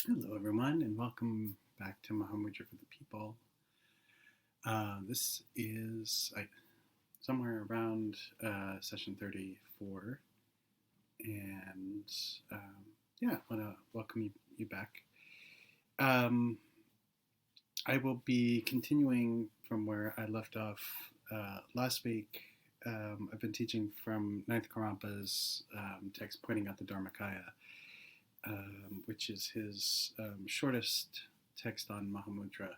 Hello, everyone, and welcome back to Mahamudra for the People. This is somewhere around session 34, and um, yeah, I want to welcome you back. Um, I will be continuing from where I left off last week. I've been teaching from Ninth Karampa's text pointing out the Dharmakaya, which is his shortest text on Mahamudra.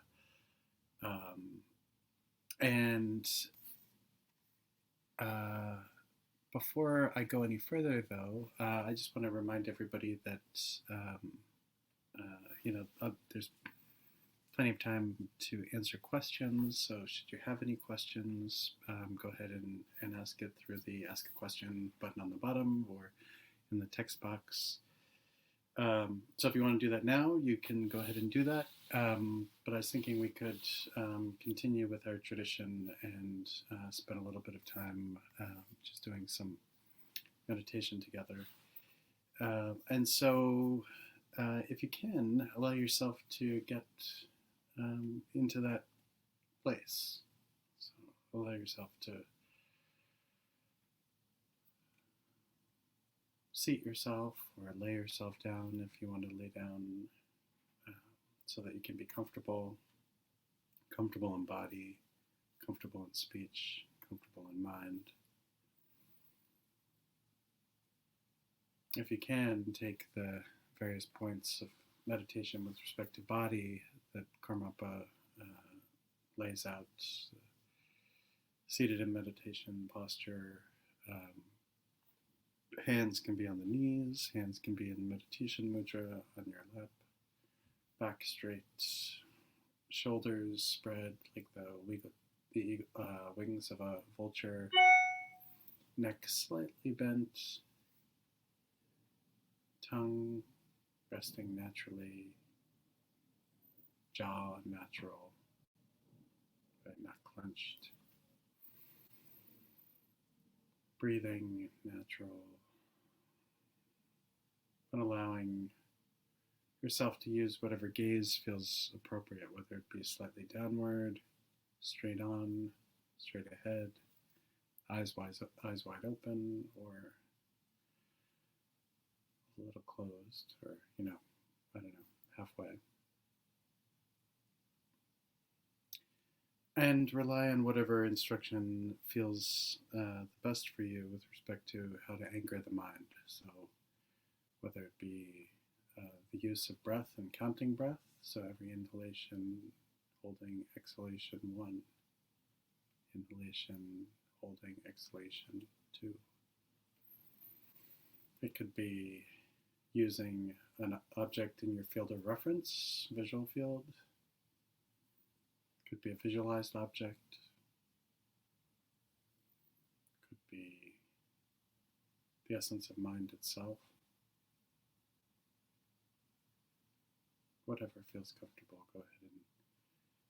Um, and uh, Before I go any further, though, I just want to remind everybody that there's plenty of time to answer questions. So, should you have any questions, go ahead and ask it through the Ask a Question button on the bottom or in the text box. So if you want to do that now, you can go ahead and do that. But I was thinking we could continue with our tradition and spend a little bit of time just doing some meditation together. If you can, allow yourself to get into that place. So allow yourself to seat yourself or lay yourself down if you want to lay down uh, so that you can be comfortable in body, comfortable in speech, comfortable in mind. If you can, take the various points of meditation with respect to body that Karmapa lays out, seated in meditation posture. Hands can be on the knees, hands can be in meditation mudra on your lap, back straight, shoulders spread like the wings of a vulture, neck slightly bent, tongue resting naturally, jaw natural, but not clenched, breathing natural, and allowing yourself to use whatever gaze feels appropriate, whether it be slightly downward, straight on, straight ahead, eyes wide open, or a little closed, or, I don't know, halfway. And rely on whatever instruction feels the best for you with respect to how to anchor the mind. So, whether it be the use of breath and counting breath, so every inhalation, holding, exhalation, 1, inhalation, holding, exhalation, 2. It could be using an object in your field of reference, visual field. It could be a visualized object. It could be the essence of mind itself. Whatever feels comfortable, go ahead and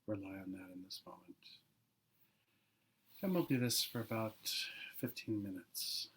rely on that in this moment. And we'll do this for about 15 minutes.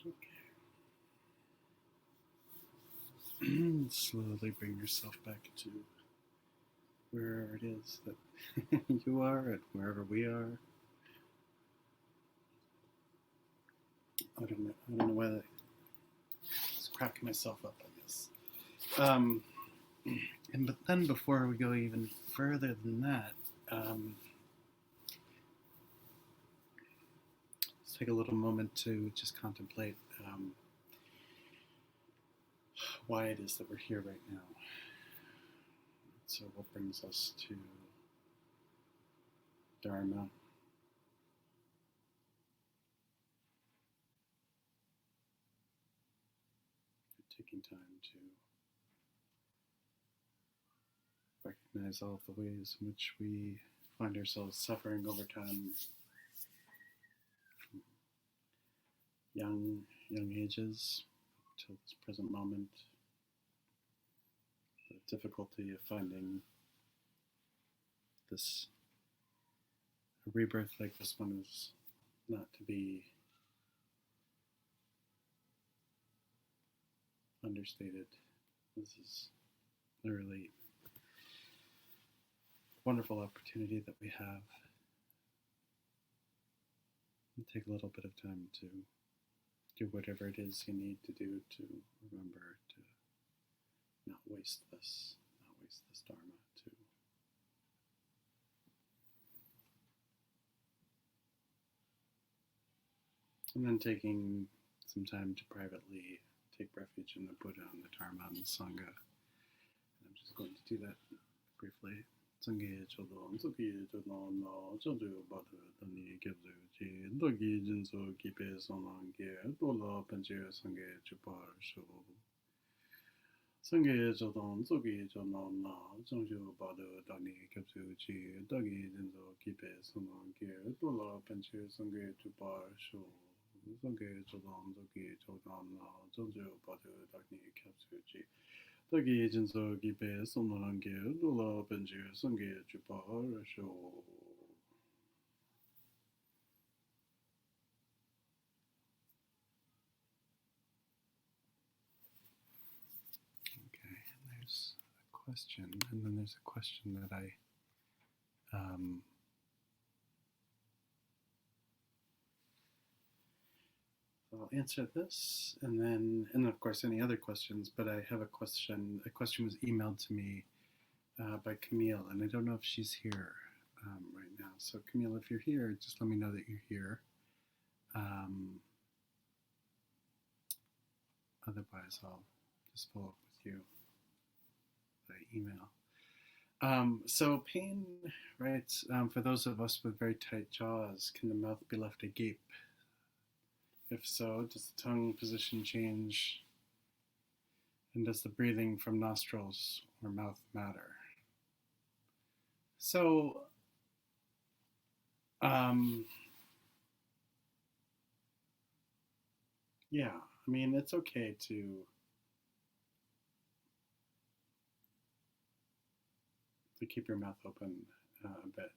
Okay. Slowly bring yourself back to wherever it is that you are and wherever we are. I don't know why that is cracking myself up, I guess. But then before we go even further than that, let's take a little moment to just contemplate why it is that we're here right now. So what brings us to Dharma? Taking time to recognize all of the ways in which we find ourselves suffering over time, from young ages till this present moment. The difficulty of finding this a rebirth like this one is not to be understated. This is a really wonderful opportunity that we have. And take a little bit of time to do whatever it is you need to do to remember to not waste this Dharma, to and then taking some time to privately take refuge in the Buddha and the Dharma and the Sangha. And I'm just going to do that briefly. Sangye chodon, Sukye chodon, no, Chojo Badu, Dani Gebzu, Ji, Dogi Jinso, Kipe Sonange, Dola Panche, Sangye Chupar, Sho. Sangye chodon, Sukye chodon, no, Chojo Badu, Dani Gebzu, Ji, Dogi Jinso, Kipe Sonange, Dola Panche, Sangye Chupar, Sho. Sangye chodon, Sukye chodon, no, Chojo Badu, Dani Gebzu, Ji. Dagi jinso gibe sonorange lula benji sange jupa rasho. Okay, and there's a question, and then there's a question that I'll answer this, and of course any other questions. But I have a question. A question was emailed to me by Camille, and I don't know if she's here right now. So Camille, if you're here, just let me know that you're here. Otherwise, I'll just follow up with you by email. So pain, right? For those of us with very tight jaws, can the mouth be left agape? If so, does the tongue position change? And does the breathing from nostrils or mouth matter? So, yeah, I mean, it's okay to keep your mouth open a bit.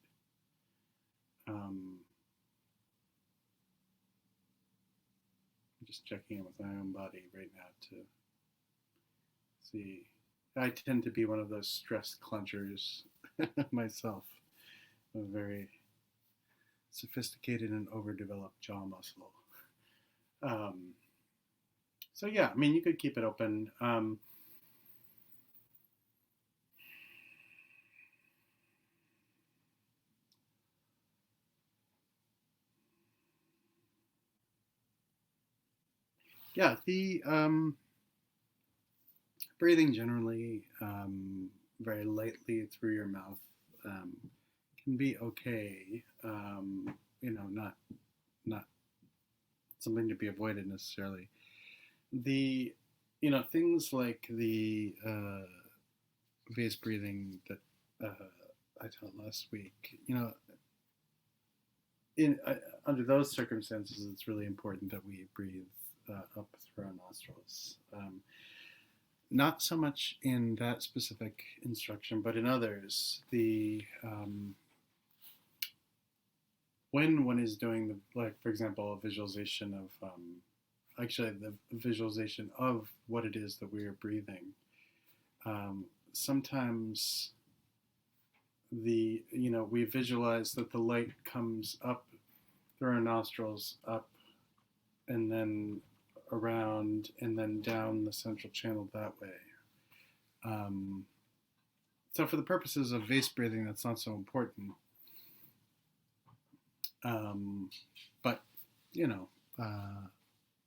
I'm just checking in with my own body right now to see. I tend to be one of those stress clenchers myself, a very sophisticated and overdeveloped jaw muscle. So yeah, I mean, you could keep it open. Yeah, the breathing generally very lightly through your mouth can be okay. Not something to be avoided necessarily. The things like the vase breathing that I taught last week. Under those circumstances, it's really important that we breathe up through our nostrils. Not so much in that specific instruction, but in others, when one is doing for example, a visualization actually the visualization of what it is that we are breathing. Sometimes we visualize that the light comes up through our nostrils, up and then around and then down the central channel that way. So for the purposes of vase breathing, that's not so important. But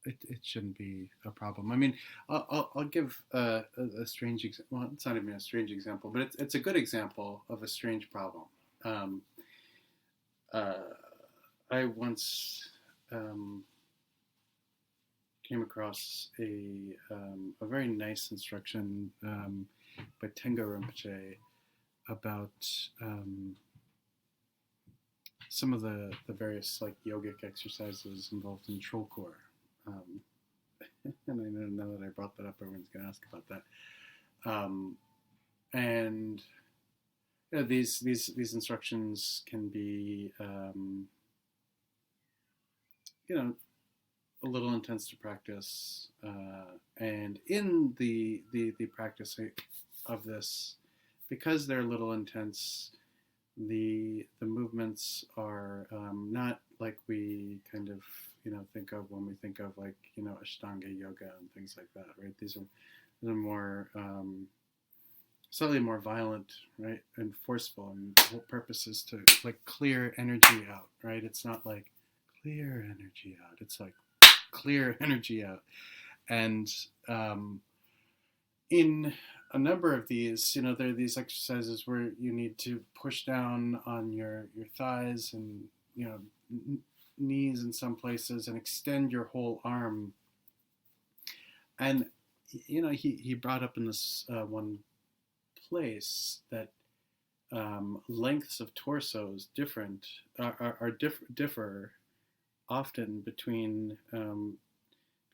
it shouldn't be a problem. I mean, I'll give a strange example. Well, it's not even a strange example, but it's a good example of a strange problem. I once came across a very nice instruction by Tenga Rinpoche about some of the various like yogic exercises involved in Trollcore. And I know now that I brought that up, everyone's going to ask about that. And these instructions can be, a little intense to practice. And in the practice of this, because they're a little intense, the movements are not like we kind of think of when we think of like Ashtanga yoga and things like that, right? These are more slightly more violent, right, and forceful, and the whole purpose is to like clear energy out, right? It's not like clear energy out, it's like clear energy out. And in a number of these, there are these exercises where you need to push down on your thighs and knees in some places and extend your whole arm. And he brought up in this one place that lengths of torsos differ often between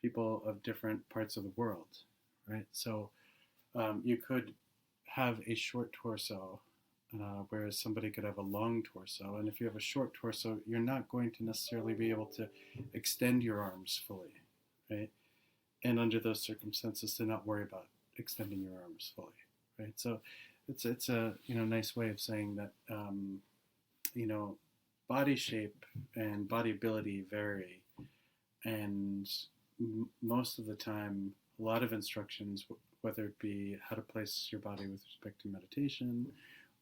people of different parts of the world, right? So you could have a short torso, whereas somebody could have a long torso. And if you have a short torso, you're not going to necessarily be able to extend your arms fully, right? And under those circumstances, to not worry about extending your arms fully, right? So it's a nice way of saying that body shape and body ability vary, and most of the time, a lot of instructions, whether it be how to place your body with respect to meditation,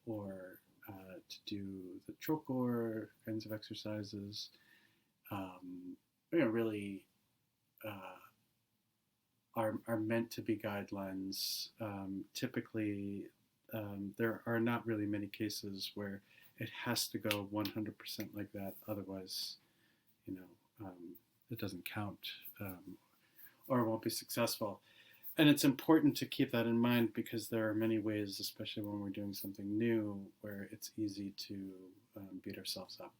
or to do the Trokor kinds of exercises, really are meant to be guidelines. Typically, there are not really many cases where it has to go 100% like that. Otherwise, it doesn't count, or it won't be successful. And it's important to keep that in mind, because there are many ways, especially when we're doing something new, where it's easy to beat ourselves up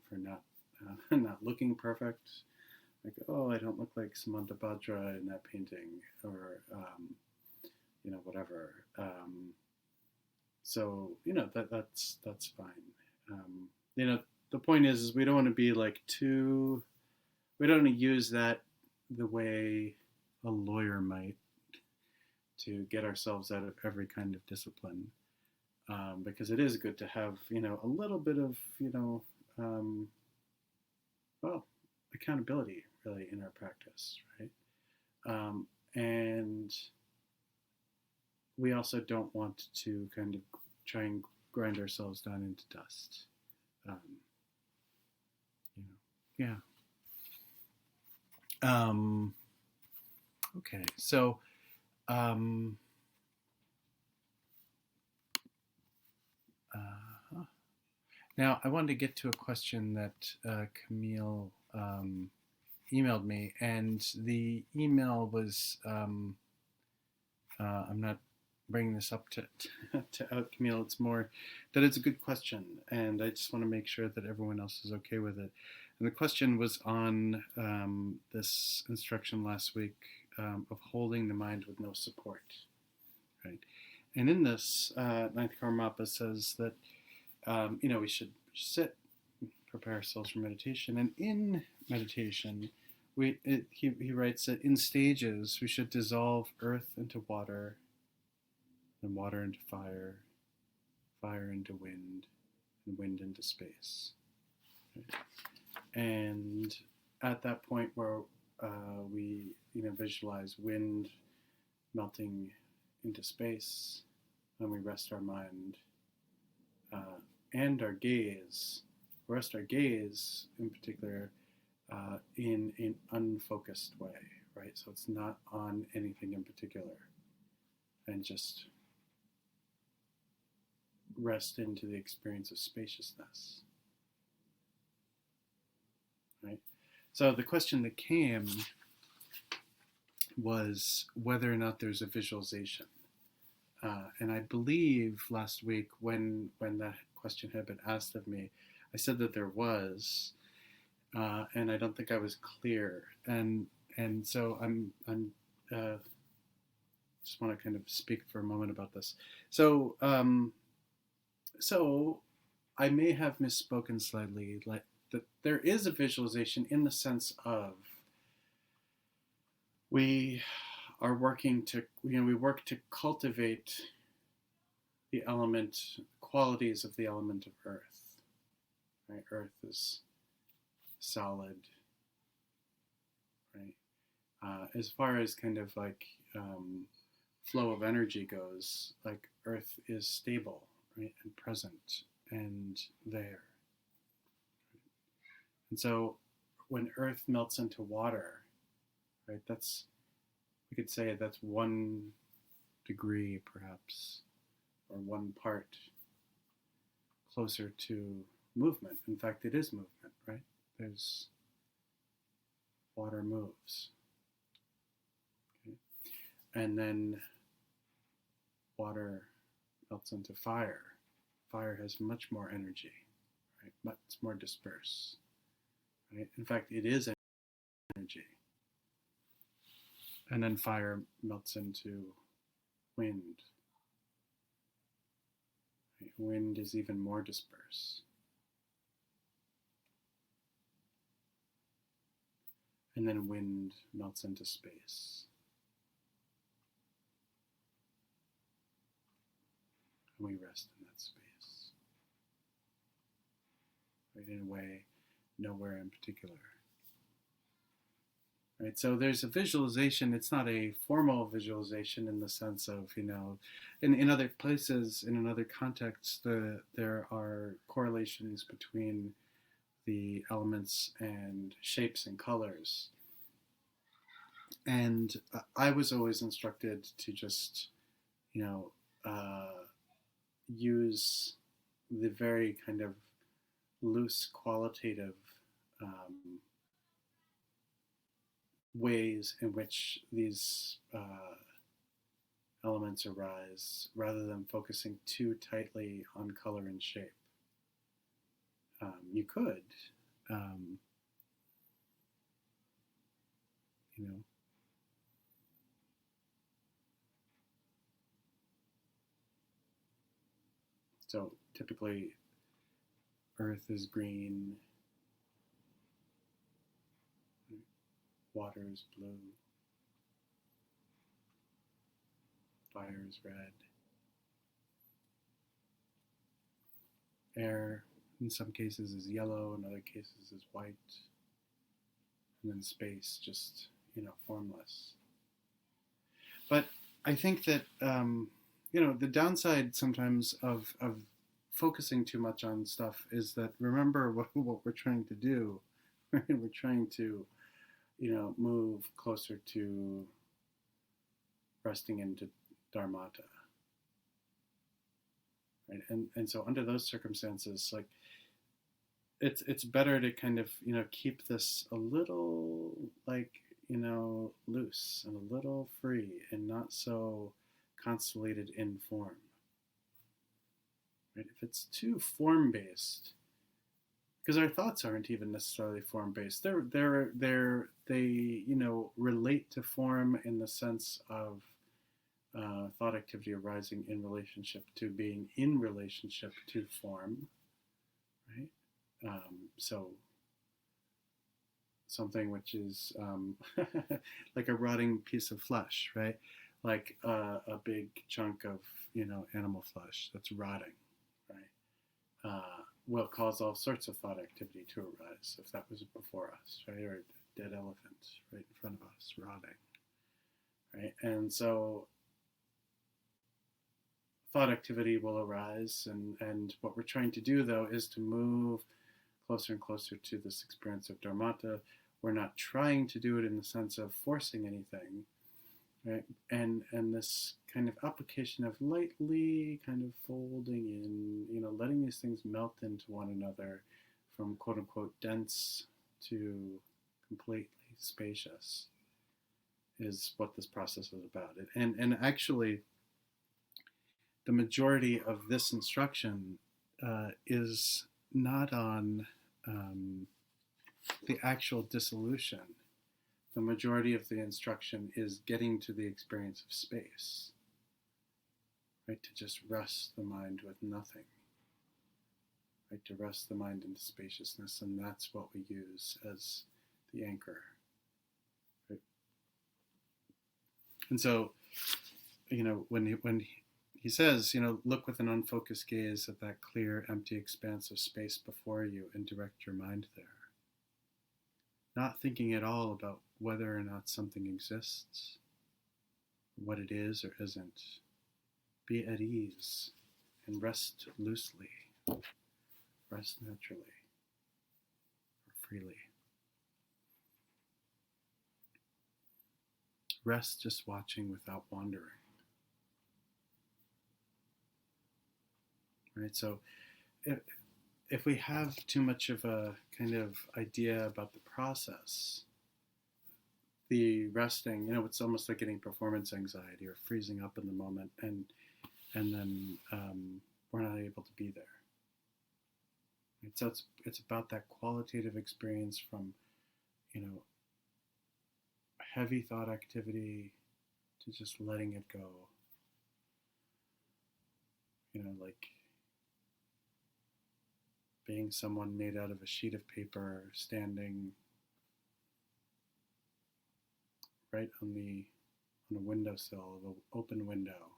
for not looking perfect. Like, oh, I don't look like Samantabhadra in that painting, or whatever. So that's fine. The point is we don't want to be like too. We don't want to use that the way a lawyer might, to get ourselves out of every kind of discipline, because it is good to have a little bit of accountability really in our practice, right? And we also don't want to kind of try and grind ourselves down into dust. Yeah. Okay, so now I wanted to get to a question that Camille emailed me, and the email was I'm not bringing this up to out Camille. It's more that it's a good question, and I just want to make sure that everyone else is okay with it. And the question was on this instruction last week of holding the mind with no support, right? And in this, Ninth Karmapa says that we should sit, prepare ourselves for meditation, and in meditation, he writes that in stages we should dissolve earth into water, then water into fire, fire into wind, and wind into space. Right? And at that point where we visualize wind melting into space, and we rest our mind and our gaze, rest our gaze in particular in an unfocused way, right? So it's not on anything in particular, and just rest into the experience of spaciousness, right? So the question that came was whether or not there's a visualization. And I believe last week when that question had been asked of me, I said that there was, and I don't think I was clear. And so I'm just want to kind of speak for a moment about this. So so I may have misspoken slightly. Like that, there is a visualization in the sense of we are working to we work to cultivate the element qualities of the element of earth. Right, earth is solid. Right, as far as kind of like flow of energy goes, like earth is stable, right, and present and there. And so when earth melts into water, right, that's, we could say that's 1 degree perhaps, or 1 part closer to movement. In fact, it is movement, right? There's water moves. Okay. And then water melts into fire. Fire has much more energy, right? Much more dispersed. Right? In fact, it is energy. And then fire melts into wind. Right? Wind is even more dispersed. And then wind melts into space. And we rest in that space. Right? In a way, nowhere in particular. Right, so there's a visualization. It's not a formal visualization in the sense of, in other places, in another context, there are correlations between the elements and shapes and colors. And I was always instructed to just, use the very kind of loose qualitative ways in which these elements arise, rather than focusing too tightly on color and shape. You could, So typically, earth is green, water is blue, fire is red, air in some cases is yellow, in other cases is white, and then space just, formless. But I think that, the downside sometimes of focusing too much on stuff is that, remember what we're trying to do. Right? We're trying to, move closer to resting into dharmata. Right? And so under those circumstances, like, it's better to kind of, keep this a little, like, loose and a little free and not so constellated in form. Right? If it's too form-based, because our thoughts aren't even necessarily form-based. They relate to form in the sense of thought activity arising in relationship to being in relationship to form, right? So something which is like a rotting piece of flesh, right? Like a big chunk of, animal flesh that's rotting, right? Will cause all sorts of thought activity to arise if that was before us, right? Or a dead elephant right in front of us, rotting, right? And so thought activity will arise, and what we're trying to do, though, is to move closer and closer to this experience of dharmata. We're not trying to do it in the sense of forcing anything, right? And this kind of application of lightly kind of folding in, letting these things melt into one another from quote unquote dense to completely spacious is what this process is about. And actually, the majority of this instruction is not on the actual dissolution. The majority of the instruction is getting to the experience of space, right? To just rest the mind with nothing, right? To rest the mind into spaciousness, and that's what we use as the anchor, right? And so, when he says, look with an unfocused gaze at that clear, empty expanse of space before you and direct your mind there. Not thinking at all about whether or not something exists, what it is or isn't. Be at ease and rest loosely, rest naturally or freely. Rest just watching without wandering. Right, so if we have too much of a kind of idea about the process, the resting, it's almost like getting performance anxiety or freezing up in the moment, and then we're not able to be there. Right? So it's about that qualitative experience from, heavy thought activity to just letting it go. Like being someone made out of a sheet of paper, standing right on a windowsill of an open window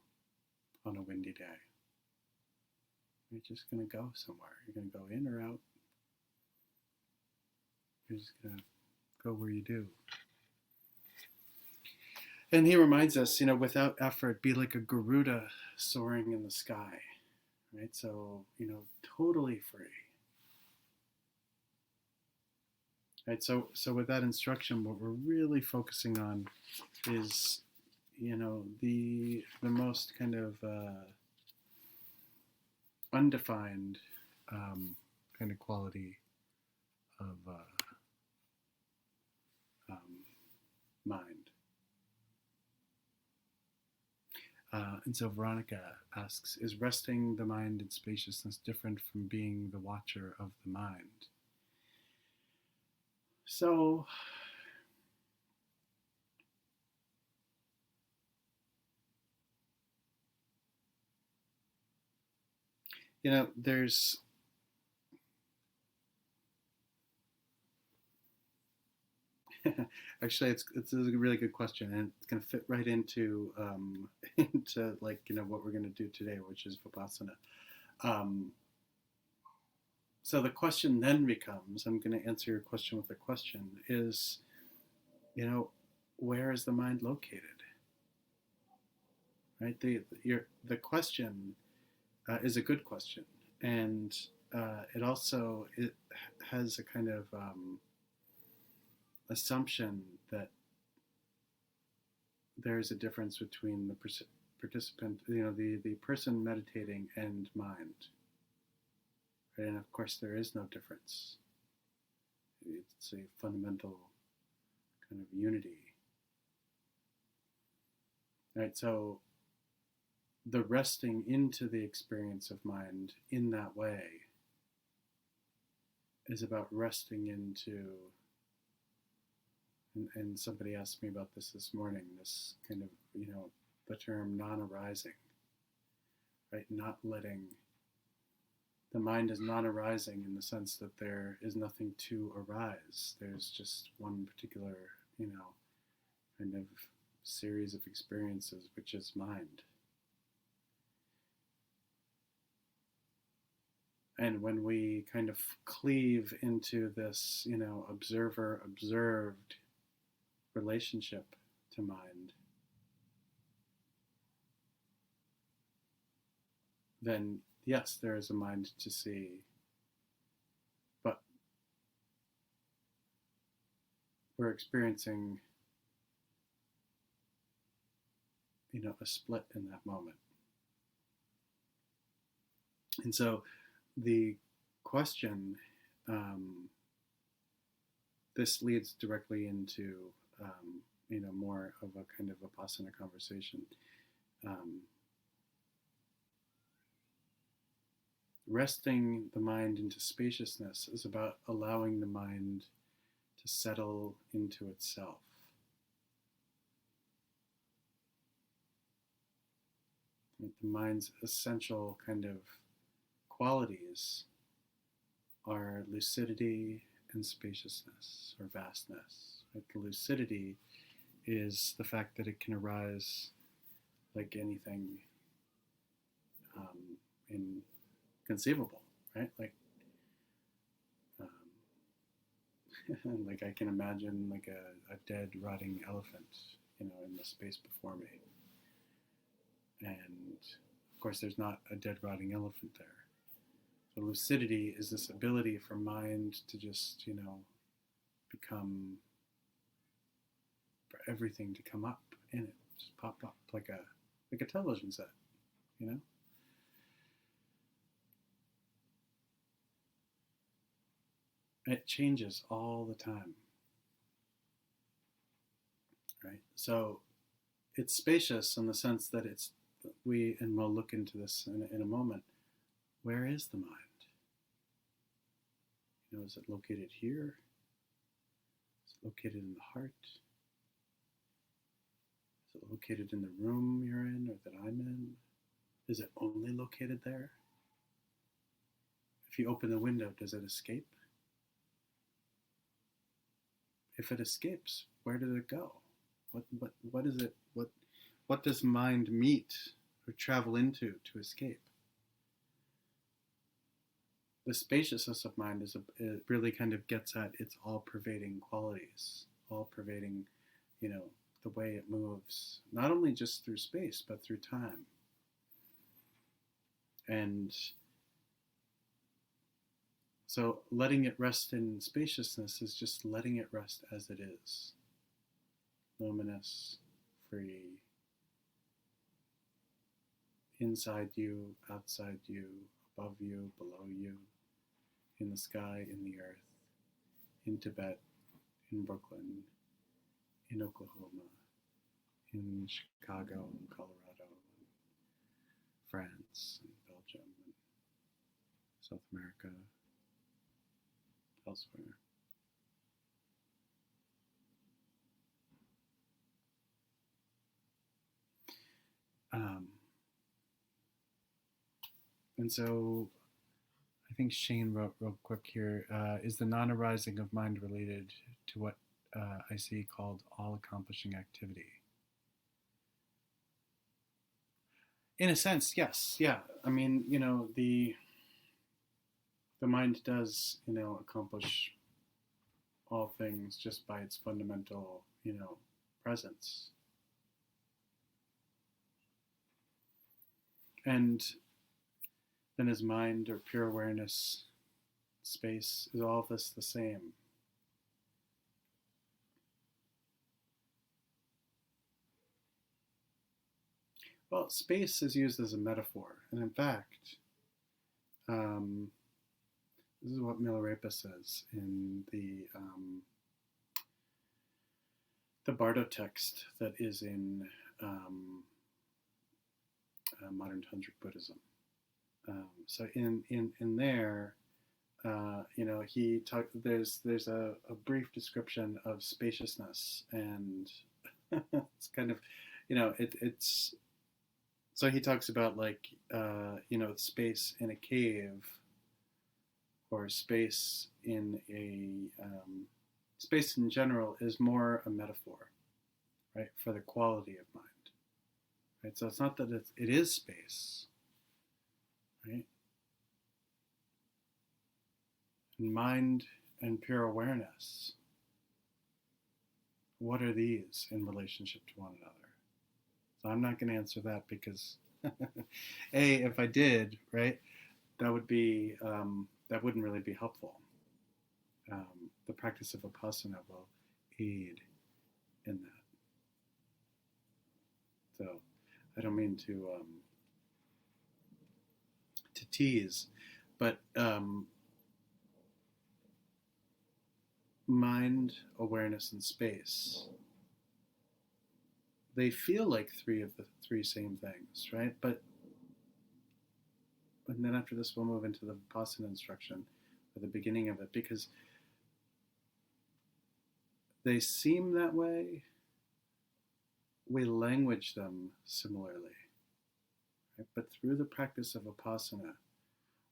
on a windy day. You're just going to go somewhere. You're going to go in or out. You're just going to go where you do. And he reminds us, without effort, be like a Garuda soaring in the sky, right? So, totally free. Right, so with that instruction, what we're really focusing on is, the most kind of undefined kind of quality of mind. And so Veronica asks, is resting the mind in spaciousness different from being the watcher of the mind? So, there's actually it's a really good question, and it's going to fit right into into what we're going to do today, which is Vipassana. So the question then becomes, I'm going to answer your question with a question, is, where is the mind located? Right? The question is a good question, and it has a kind of assumption that there's a difference between the participant, the person meditating and mind. Right? And of course, there is no difference. It's a fundamental kind of unity. Right? So the resting into the experience of mind in that way is about resting into, and somebody asked me about this morning, this kind of, the term non-arising, right? Not letting the mind is non-arising in the sense that there is nothing to arise. There's just one particular, kind of series of experiences, which is mind. And when we kind of cleave into this, observer-observed relationship to mind, then yes, there is a mind to see, but we're experiencing, a split in that moment. And so the question, this leads directly into, more of a kind of Vipassana conversation. Resting the mind into spaciousness is about allowing the mind to settle into itself. The mind's essential kind of qualities are lucidity and spaciousness, or vastness. Right? The lucidity is the fact that it can arise like anything inconceivable, right? Like like I can imagine like a dead, rotting elephant, in the space before me. And of course, there's not a dead, rotting elephant there. So lucidity is this ability for mind to just, become, for everything to come up in it, just pop up like a television set, It changes all the time, right? So it's spacious in the sense that and we'll look into this in a moment. Where is the mind? Is it located here? Is it located in the heart? Is it located in the room you're in or that I'm in? Is it only located there? If you open the window, does it escape? If it escapes, where did it go? What is it? What does mind meet or travel into to escape? The spaciousness of mind it really kind of gets at its all-pervading qualities, all-pervading, the way it moves, not only just through space, but through time. And so letting it rest in spaciousness is just letting it rest as it is. Luminous, free, inside you, outside you, above you, below you, in the sky, in the earth, in Tibet, in Brooklyn, in Oklahoma, in Chicago, and Colorado, and France, and Belgium, and South America, elsewhere. And so I think Shane wrote real quick here, is the non-arising of mind related to what I see called all-accomplishing activity? In a sense, yes. Yeah. I mean, the mind does, accomplish all things just by its fundamental, presence. And then is mind or pure awareness, space, is all of this the same? Well, space is used as a metaphor, and in fact, this is what Milarepa says in the Bardo text that is in modern Tantric Buddhism. So in there, there's a brief description of spaciousness, and it's kind of, it's. So he talks about space in a cave, or space in space in general is more a metaphor, right, for the quality of mind, right? So it's not that it is space, right? And mind and pure awareness, what are these in relationship to one another? So I'm not going to answer that because, if I did, right, that would be that wouldn't really be helpful. The practice of Vipassana will aid in that. So I don't mean to tease, but mind, awareness, and space, they feel like three of the three same things, right? And then after this, we'll move into the Vipassana instruction at the beginning of it, because they seem that way. We language them similarly, right? But through the practice of Vipassana,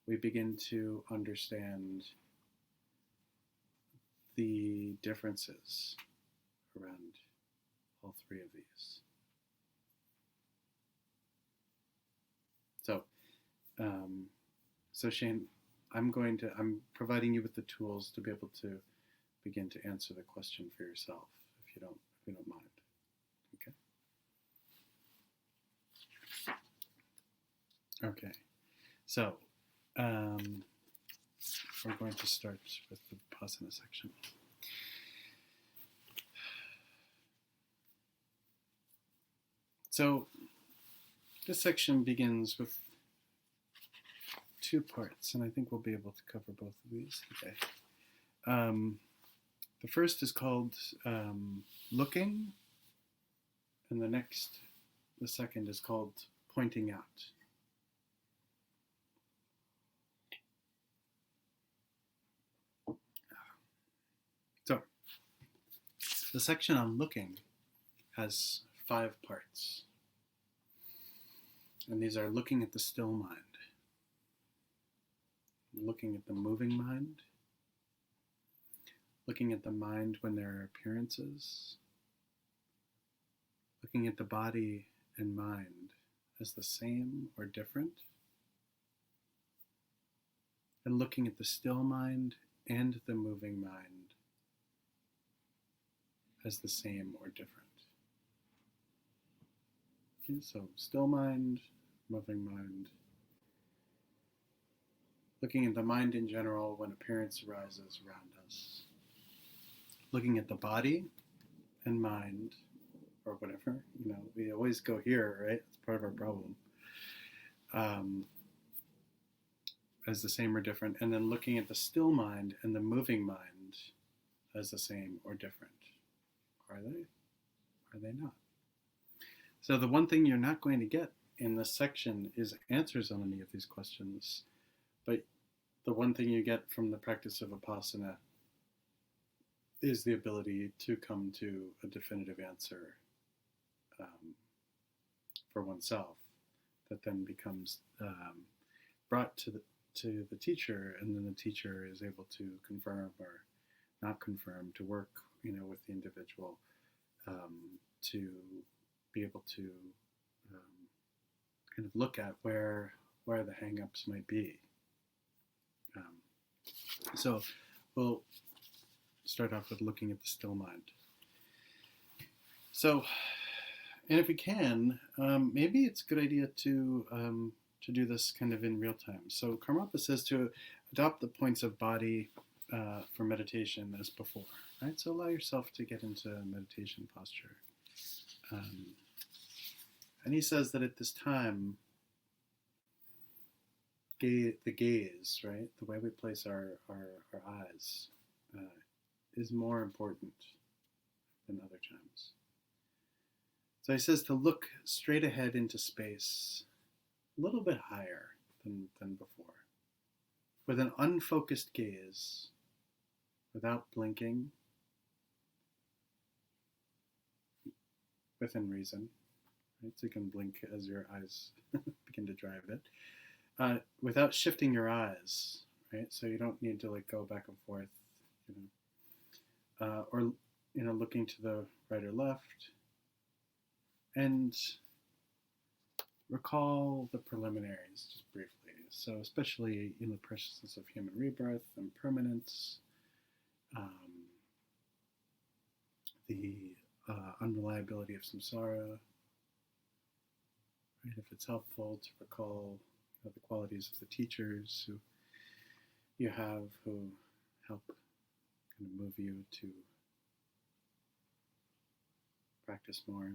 we begin to understand the differences around all three of these. So Shane, I'm providing you with the tools to be able to begin to answer the question for yourself, if you don't mind. Okay. So we're going to start with the Vipassana section. So this section begins with two parts, and I think we'll be able to cover both of these today. The first is called looking, and the second is called pointing out. So the section on looking has 5 parts, and these are looking at the still mind, looking at the moving mind, looking at the mind when there are appearances, looking at the body and mind as the same or different, and looking at the still mind and the moving mind as the same or different. Okay, so still mind, moving mind, looking at the mind in general when appearance arises around us, looking at the body and mind, or whatever, we always go here, right? It's part of our problem, as the same or different, and then looking at the still mind and the moving mind as the same or different. Are they? Are they not? So the one thing you're not going to get in this section is answers on any of these questions, but the one thing you get from the practice of Vipassana is the ability to come to a definitive answer for oneself that then becomes brought to the teacher, and then the teacher is able to confirm or not confirm, to work with the individual to be able to kind of look at where the hang-ups might be. So we'll start off with looking at the still mind. So, and if we can, maybe it's a good idea to do this kind of in real time. So Karmapa says to adopt the points of body for meditation as before, right? So allow yourself to get into meditation posture. And he says that at this time, the gaze, right, the way we place our eyes is more important than other times. So he says to look straight ahead into space, a little bit higher than before, with an unfocused gaze, without blinking, within reason, right? So you can blink as your eyes begin to dry a bit, without shifting your eyes, right? So you don't need to like go back and forth, you or looking to the right or left, and recall the preliminaries just briefly. So especially in the preciousness of human rebirth and permanence, um, the unreliability of samsara. Right? If it's helpful to recall the qualities of the teachers who you have who help kind of move you to practice more,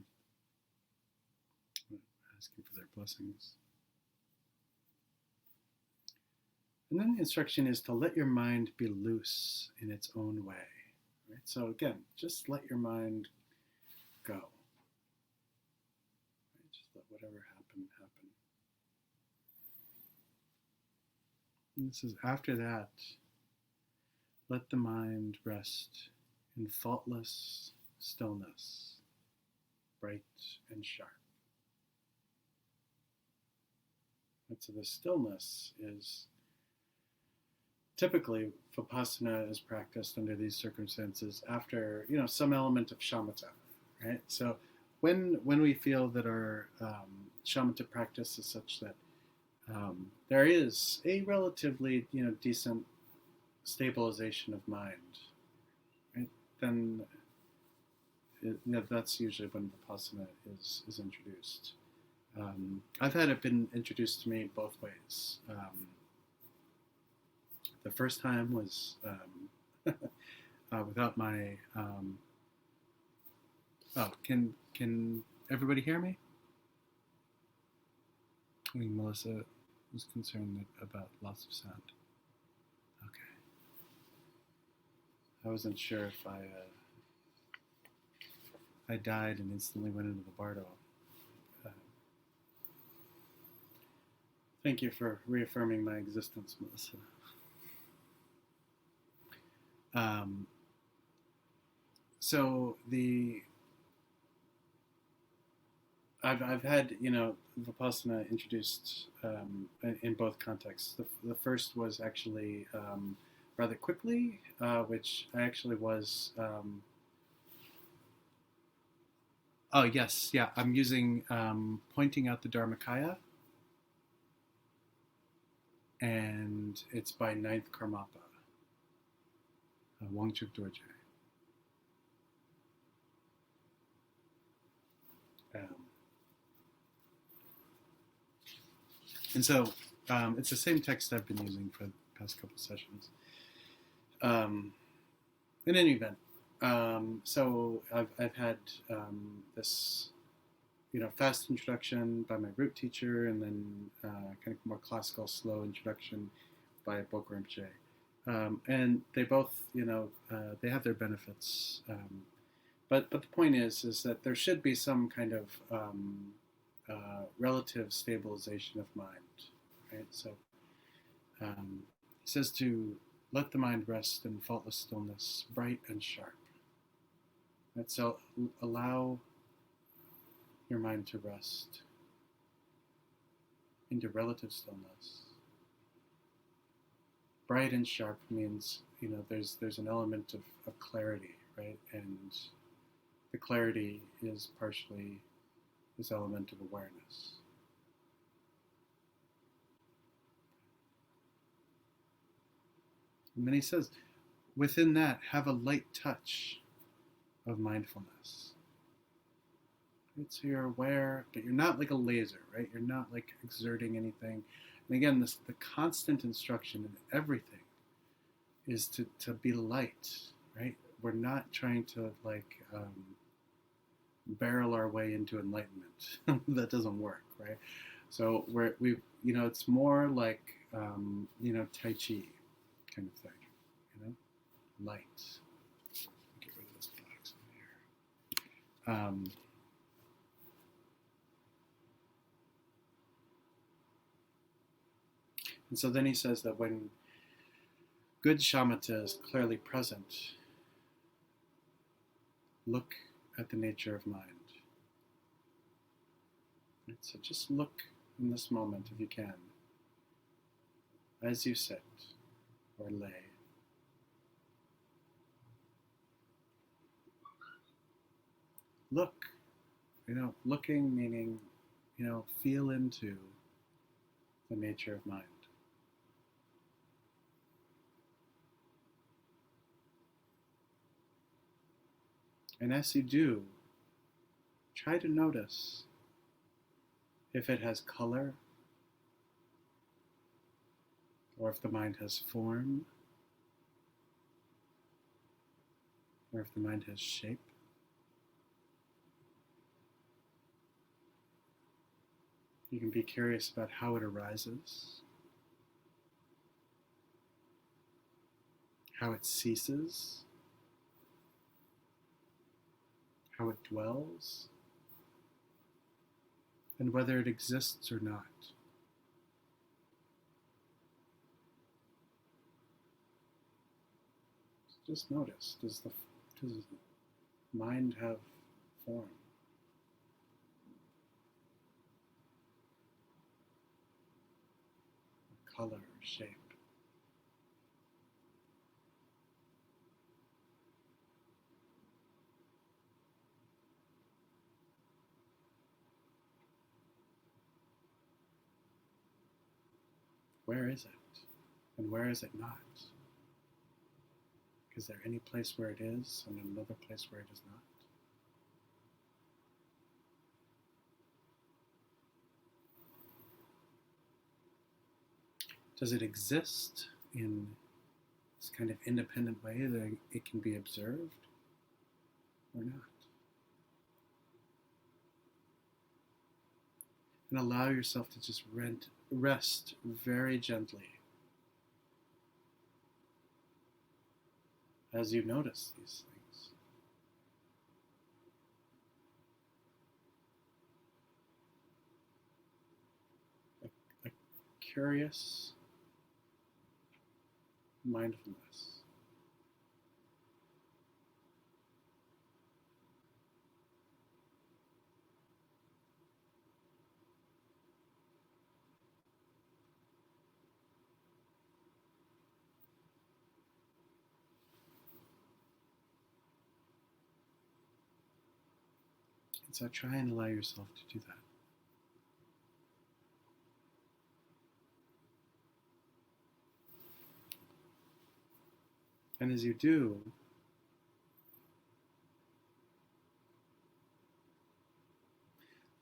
asking for their blessings. And then the instruction is to let your mind be loose in its own way. Right? So again, just let your mind go. Right? Just let whatever happen, happen. And this is after that, let the mind rest in faultless stillness, bright and sharp. And so the stillness is typically Vipassana is practiced under these circumstances after some element of shamatha, right? So when we feel that our shamatha practice is such that there is a relatively decent stabilization of mind, right? Then that's usually when Vipassana is introduced. I've had it been introduced to me both ways. The first time was without my. Can everybody hear me? I think Melissa was concerned about loss of sound. Okay. I wasn't sure if I died and instantly went into the bardo. Thank you for reaffirming my existence, Melissa. So I've had Vipassana introduced in both contexts. The first was actually rather quickly, which I actually was. Oh yes, yeah. I'm using Pointing Out the Dharmakaya, and it's by Ninth Karmapa, Wangchuk Dorje. And so it's the same text I've been using for the past couple sessions. In any event, so I've had this fast introduction by my root teacher, and then kind of more classical, slow introduction by Bokor Rinpoche. And they both, they have their benefits. But the point is that there should be some kind of relative stabilization of mind, right? So he says to let the mind rest in faultless stillness, bright and sharp. Right? So allow your mind to rest into relative stillness. Bright and sharp means there's an element of clarity, right? And the clarity is partially this element of awareness. And then he says, within that, have a light touch of mindfulness. Right? So you're aware, but you're not like a laser, right? You're not like exerting anything. And again, the constant instruction in everything is to be light, right? We're not trying to barrel our way into enlightenment. That doesn't work, right? So it's more like Tai Chi kind of thing, light. Get rid of this box over here. And so then he says that when good shamatha is clearly present, look at the nature of mind. Right? So just look in this moment if you can, as you sit. or lay. Look, looking meaning, feel into the nature of mind. And as you do, try to notice if it has color, or if the mind has form, or if the mind has shape. You can be curious about how it arises, how it ceases, how it dwells, and whether it exists or not. Just notice, does the mind have form? Color, shape? Where is it? And where is it not? Is there any place where it is and another place where it is not? Does it exist in this kind of independent way that it can be observed or not? And allow yourself to just rest very gently as you notice these things. A curious mindfulness. And so try and allow yourself to do that. And as you do,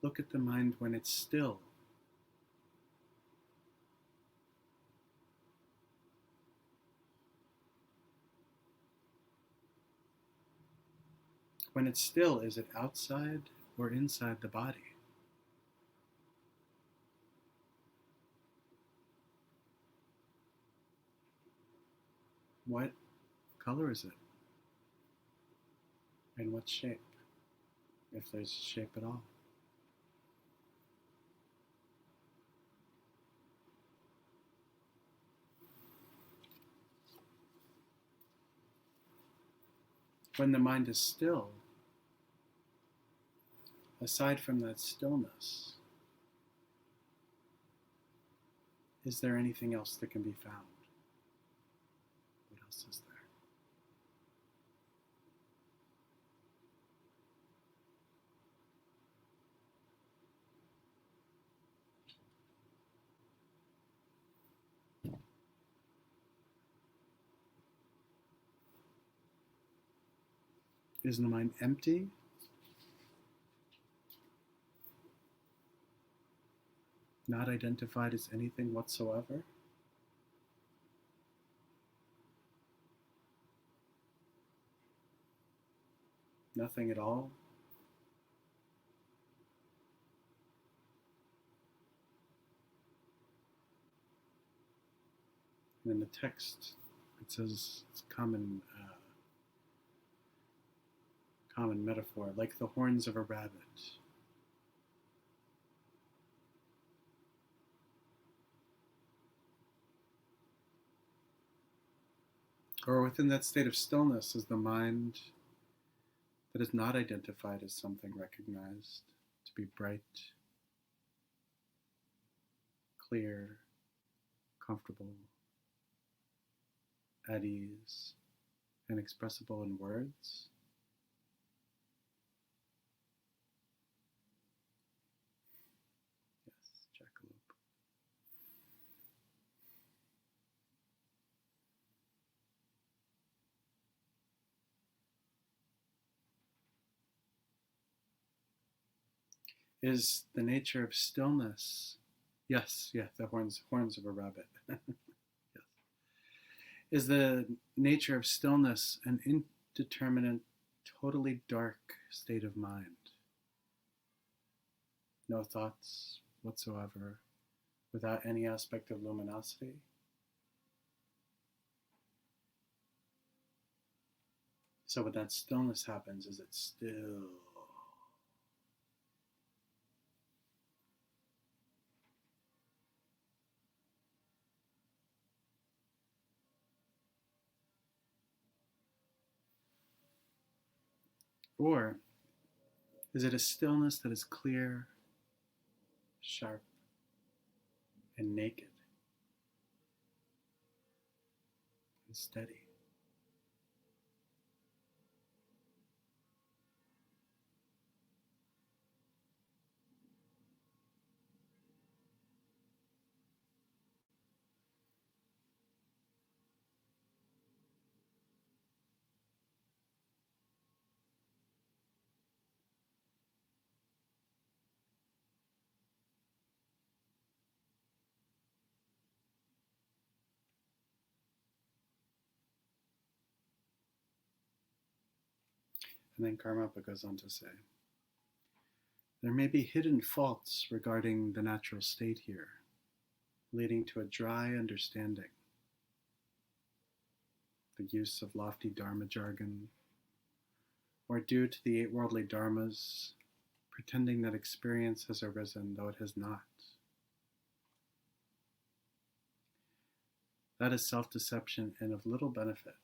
look at the mind when it's still. When it's still, is it outside or inside the body? What color is it? And what shape? If there's shape at all. When the mind is still, aside from that stillness, is there anything else that can be found? What else is there? Is the mind empty? Not identified as anything whatsoever? Nothing at all? And in the text, it says it's common metaphor, like the horns of a rabbit. Or within that state of stillness is the mind that is not identified as something recognized to be bright, clear, comfortable, at ease, inexpressible in words. Yes, jackalope. Is the nature of stillness? Yes, yeah, the horns of a rabbit. Yes. Is the nature of stillness an indeterminate, totally dark state of mind? No thoughts whatsoever, without any aspect of luminosity? So when that stillness happens, is it still? Or is it a stillness that is clear, sharp, and naked, and steady? And then Karmapa goes on to say, there may be hidden faults regarding the natural state here, leading to a dry understanding, the use of lofty Dharma jargon, or due to the eight worldly Dharmas, pretending that experience has arisen though it has not. That is self-deception and of little benefit.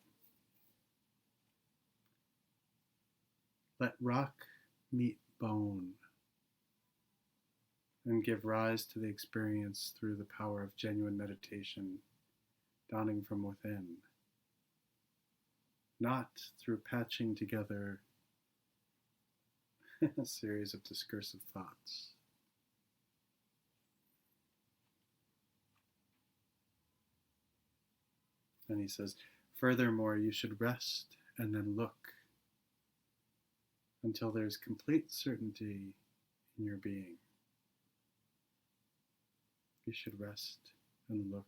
Let rock meet bone and give rise to the experience through the power of genuine meditation dawning from within, not through patching together a series of discursive thoughts. And he says, furthermore, you should rest and then look until there's complete certainty in your being. You should rest and look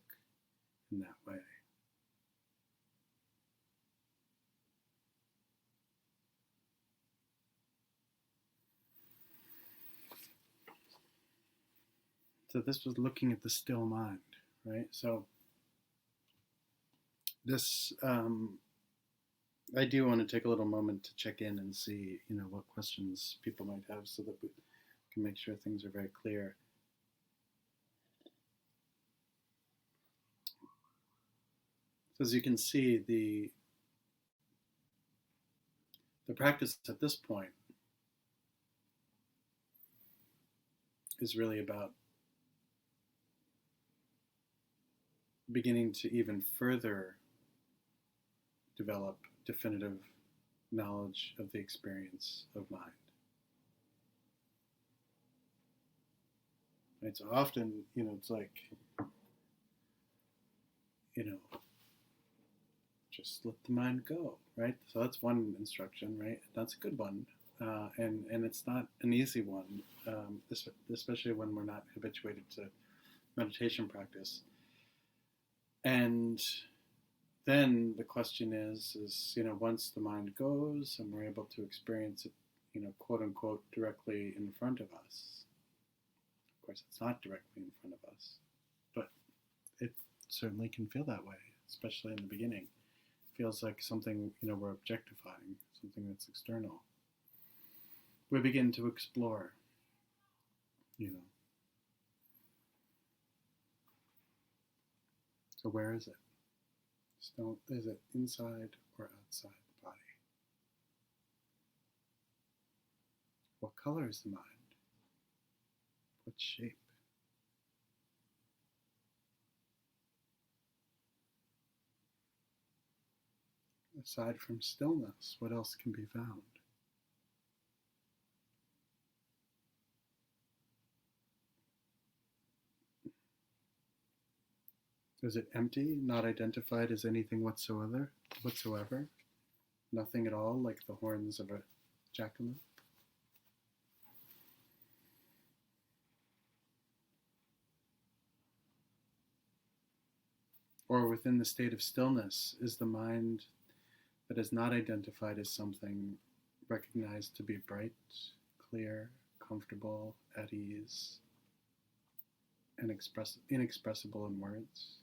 in that way. So this was looking at the still mind, right? So this, I do want to take a little moment to check in and see, what questions people might have so that we can make sure things are very clear. So as you can see, the practice at this point is really about beginning to even further develop definitive knowledge of the experience of mind. Right? So often, it's like, just let the mind go, right? So that's one instruction, right? That's a good one. And it's not an easy one, especially when we're not habituated to meditation practice. And then the question is, once the mind goes and we're able to experience it, quote unquote, directly in front of us. Of course, it's not directly in front of us, but it certainly can feel that way, especially in the beginning. It feels like something, we're objectifying, something that's external. We begin to explore, So where is it? Is it inside or outside the body? What color is the mind? What shape? aside from stillness, what else can be found? Is it empty, not identified as anything whatsoever? Nothing at all, like the horns of a jackalope? Or within the state of stillness, is the mind that is not identified as something recognized to be bright, clear, comfortable, at ease, and inexpressible in words?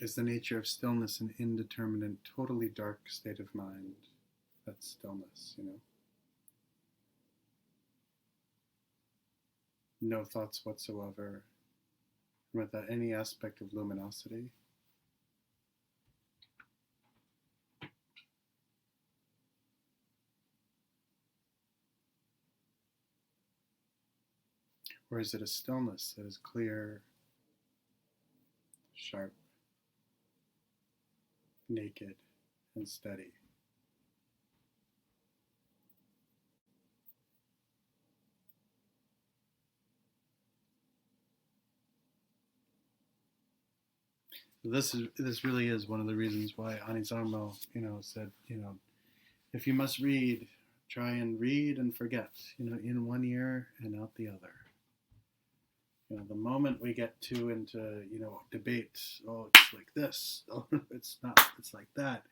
Is the nature of stillness an indeterminate, totally dark state of mind? That's stillness, No thoughts whatsoever, without any aspect of luminosity. Or is it a stillness that is clear, sharp, naked, and steady? This really is one of the reasons why Anizarmo, said, if you must read, try and read and forget, in one ear and out the other. The moment we get too into, debate, oh, it's like this, oh, it's not, it's like that,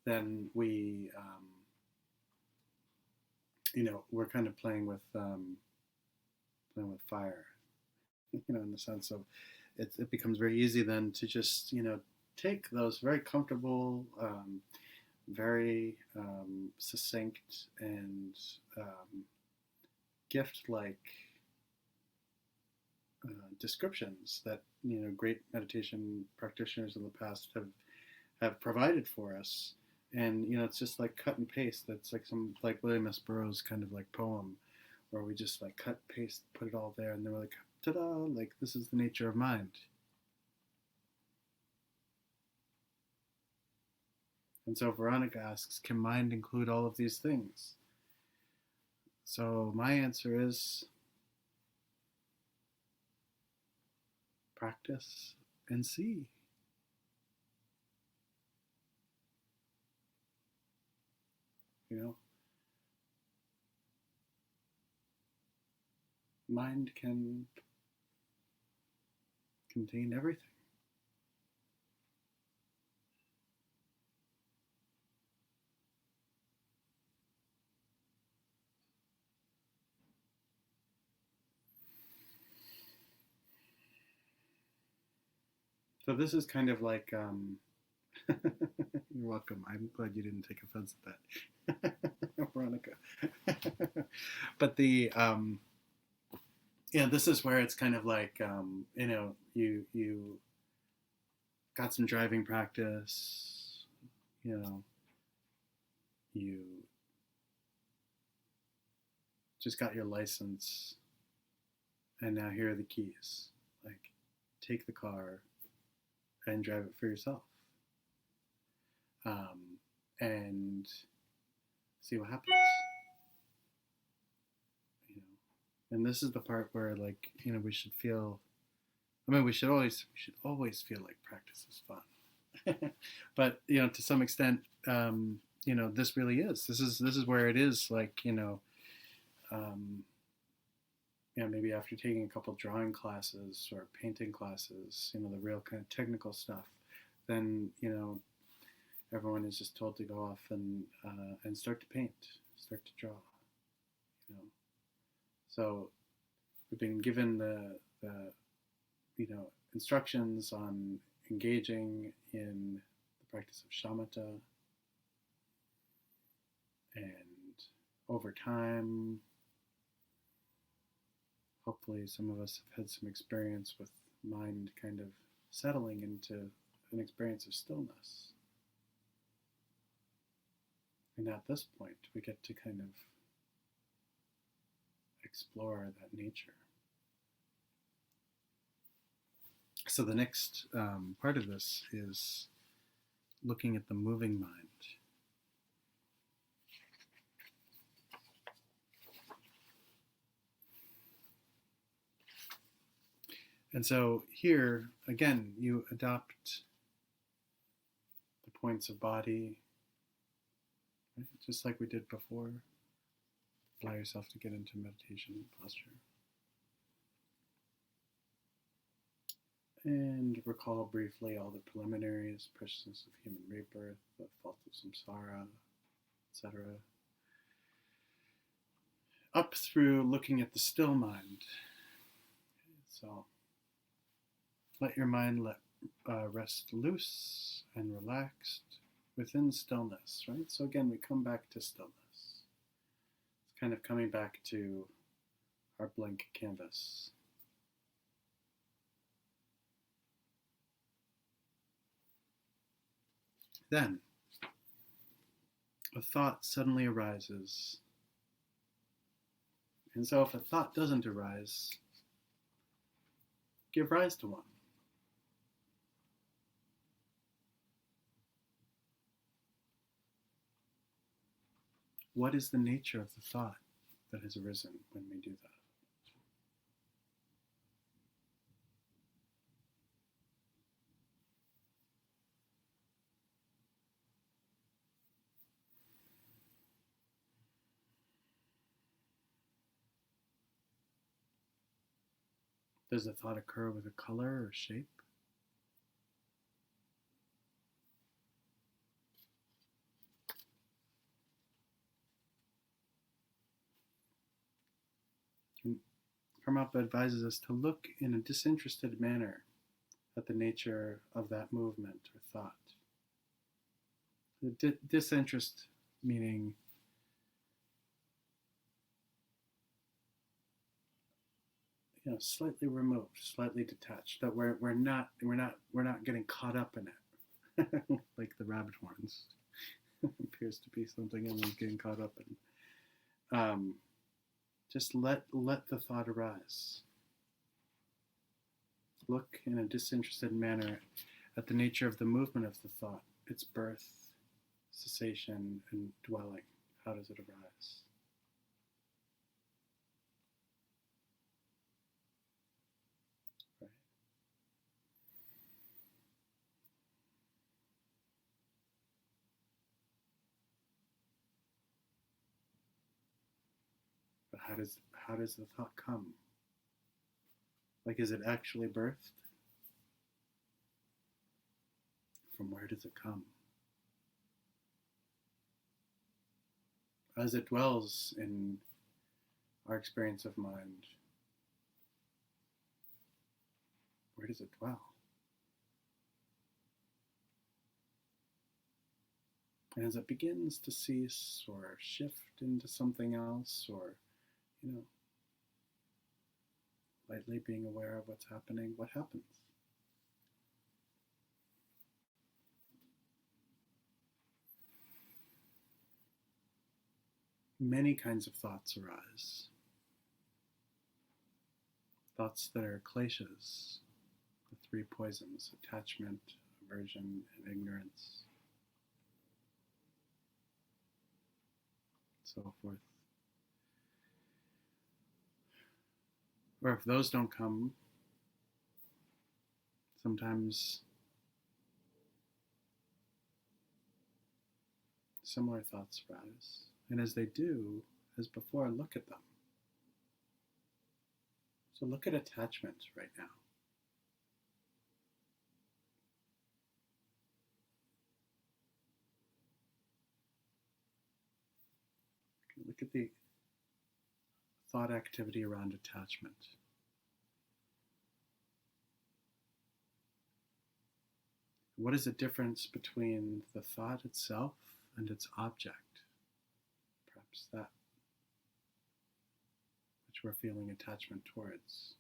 then we, we're kind of playing with fire, in the sense of it becomes very easy then to just, take those very comfortable, very succinct and gift-like descriptions that great meditation practitioners in the past have provided for us, and it's just like cut and paste. That's like William S. Burroughs kind of like poem, where we just like cut, paste, put it all there, and then we're like, ta-da! Like, this is the nature of mind. And so Veronica asks, can mind include all of these things? So my answer is practice and see. Mind can contain everything. So this is kind of like, you're welcome. I'm glad you didn't take offense at that, Veronica. But this is where it's kind of like, you got some driving practice, you just got your license, and now here are the keys. Like, take the car and drive it for yourself, and see what happens. And this is the part where, like, we should feel. I mean, we should always feel like practice is fun. But to some extent, this really is. This is where it is. Like, maybe after taking a couple drawing classes or painting classes, the real kind of technical stuff, then everyone is just told to go off and start to paint, start to draw. So we've been given the instructions on engaging in the practice of shamatha, and over time, hopefully some of us have had some experience with mind kind of settling into an experience of stillness. And at this point, we get to kind of explore that nature. So the next part of this is looking at the moving mind. And so here, again, you adopt the points of body, right? Just like we did before. Allow yourself to get into meditation posture. And recall briefly all the preliminaries: preciousness of human rebirth, the fault of samsara, etc. Up through looking at the still mind. So let your mind rest loose and relaxed within stillness, right? So again, we come back to stillness. It's kind of coming back to our blank canvas. Then, a thought suddenly arises. And so if a thought doesn't arise, give rise to one. What is the nature of the thought that has arisen when we do that? Does the thought occur with a color or shape? And Karmapa advises us to look in a disinterested manner at the nature of that movement or thought. The disinterest meaning slightly removed, slightly detached. That we're not getting caught up in it, like the rabbit horns appears to be something everyone's getting caught up in. Just let the thought arise. Look in a disinterested manner at the nature of the movement of the thought, its birth, cessation, and dwelling. How does it arise? Right. But how does the thought come? Like, is it actually birthed? From where does it come? As it dwells in our experience of mind, where does it dwell? And as it begins to cease or shift into something else, or, lightly being aware of what's happening, what happens? Many kinds of thoughts arise. Thoughts that are kleshas, the three poisons: attachment, aversion, and ignorance, so forth. Or if those don't come, sometimes similar thoughts rise. And as they do, as before, look at them. So look at attachment right now. Look at the thought activity around attachment. What is the difference between the thought itself and its object? Perhaps that which we're feeling attachment towards.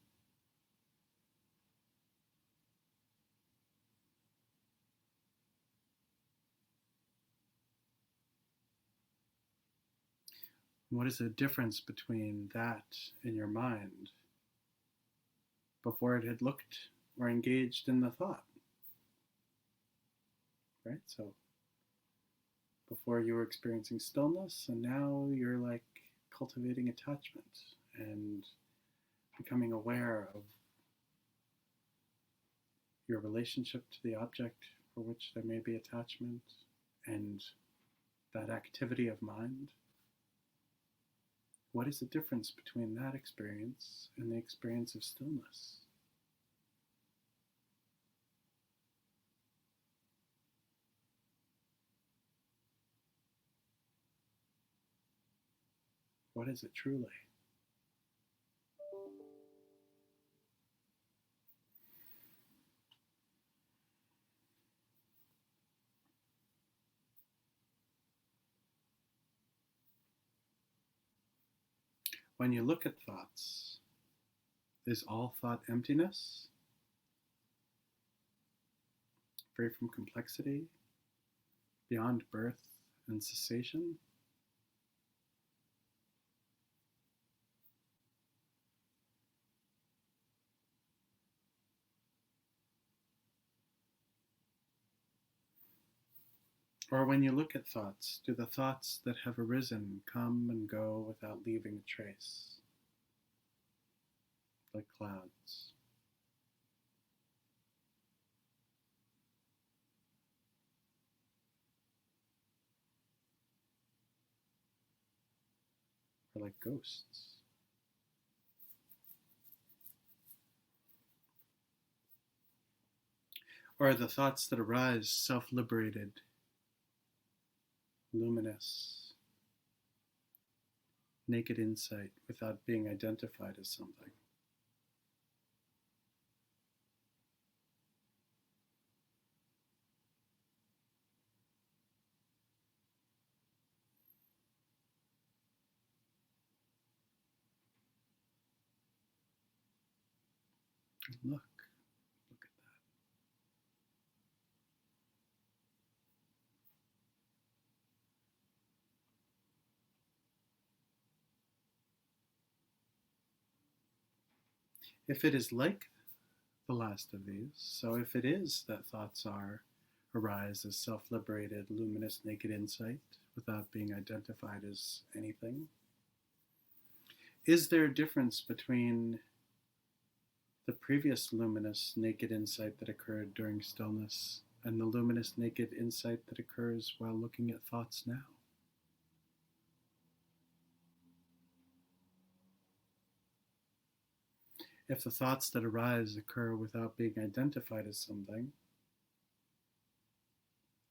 What is the difference between that and your mind before it had looked or engaged in the thought, right? So before you were experiencing stillness, and now you're like cultivating attachment and becoming aware of your relationship to the object for which there may be attachment and that activity of mind. What is the difference between that experience and the experience of stillness? What is it truly? When you look at thoughts, is all thought emptiness, free from complexity, beyond birth and cessation? Or when you look at thoughts, do the thoughts that have arisen come and go without leaving a trace, like clouds? Or like ghosts? Or are the thoughts that arise self-liberated, luminous, naked insight without being identified as something? Look at that. If it is like the last of these, so if it is that thoughts arise as self-liberated, luminous, naked insight without being identified as anything, is there a difference between the previous luminous, naked insight that occurred during stillness and the luminous, naked insight that occurs while looking at thoughts now? If the thoughts that arise occur without being identified as something,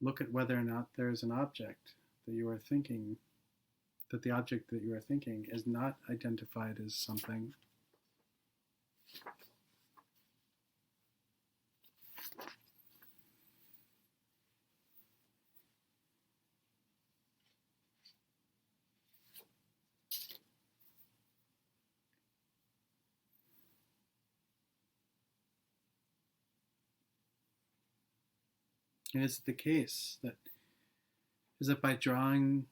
look at whether or not there is an object that you are thinking, that the object that you are thinking is not identified as something. And is it the case that is it by drawing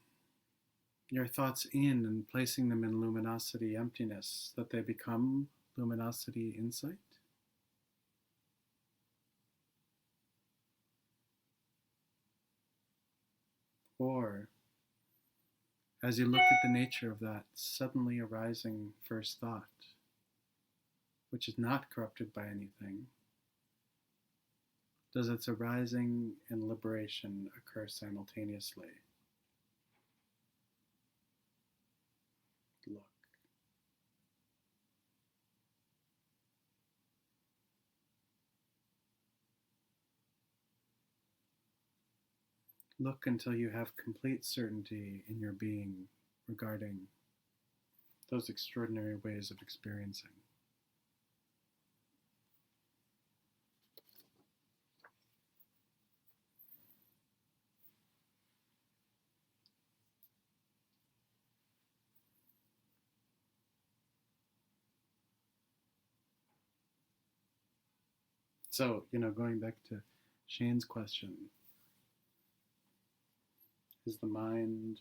your thoughts in and placing them in luminosity, emptiness, that they become luminosity, insight? Or as you look at the nature of that suddenly arising first thought, which is not corrupted by anything, does its arising and liberation occur simultaneously? Look. Look until you have complete certainty in your being regarding those extraordinary ways of experiencing. So, going back to Shane's question, is the mind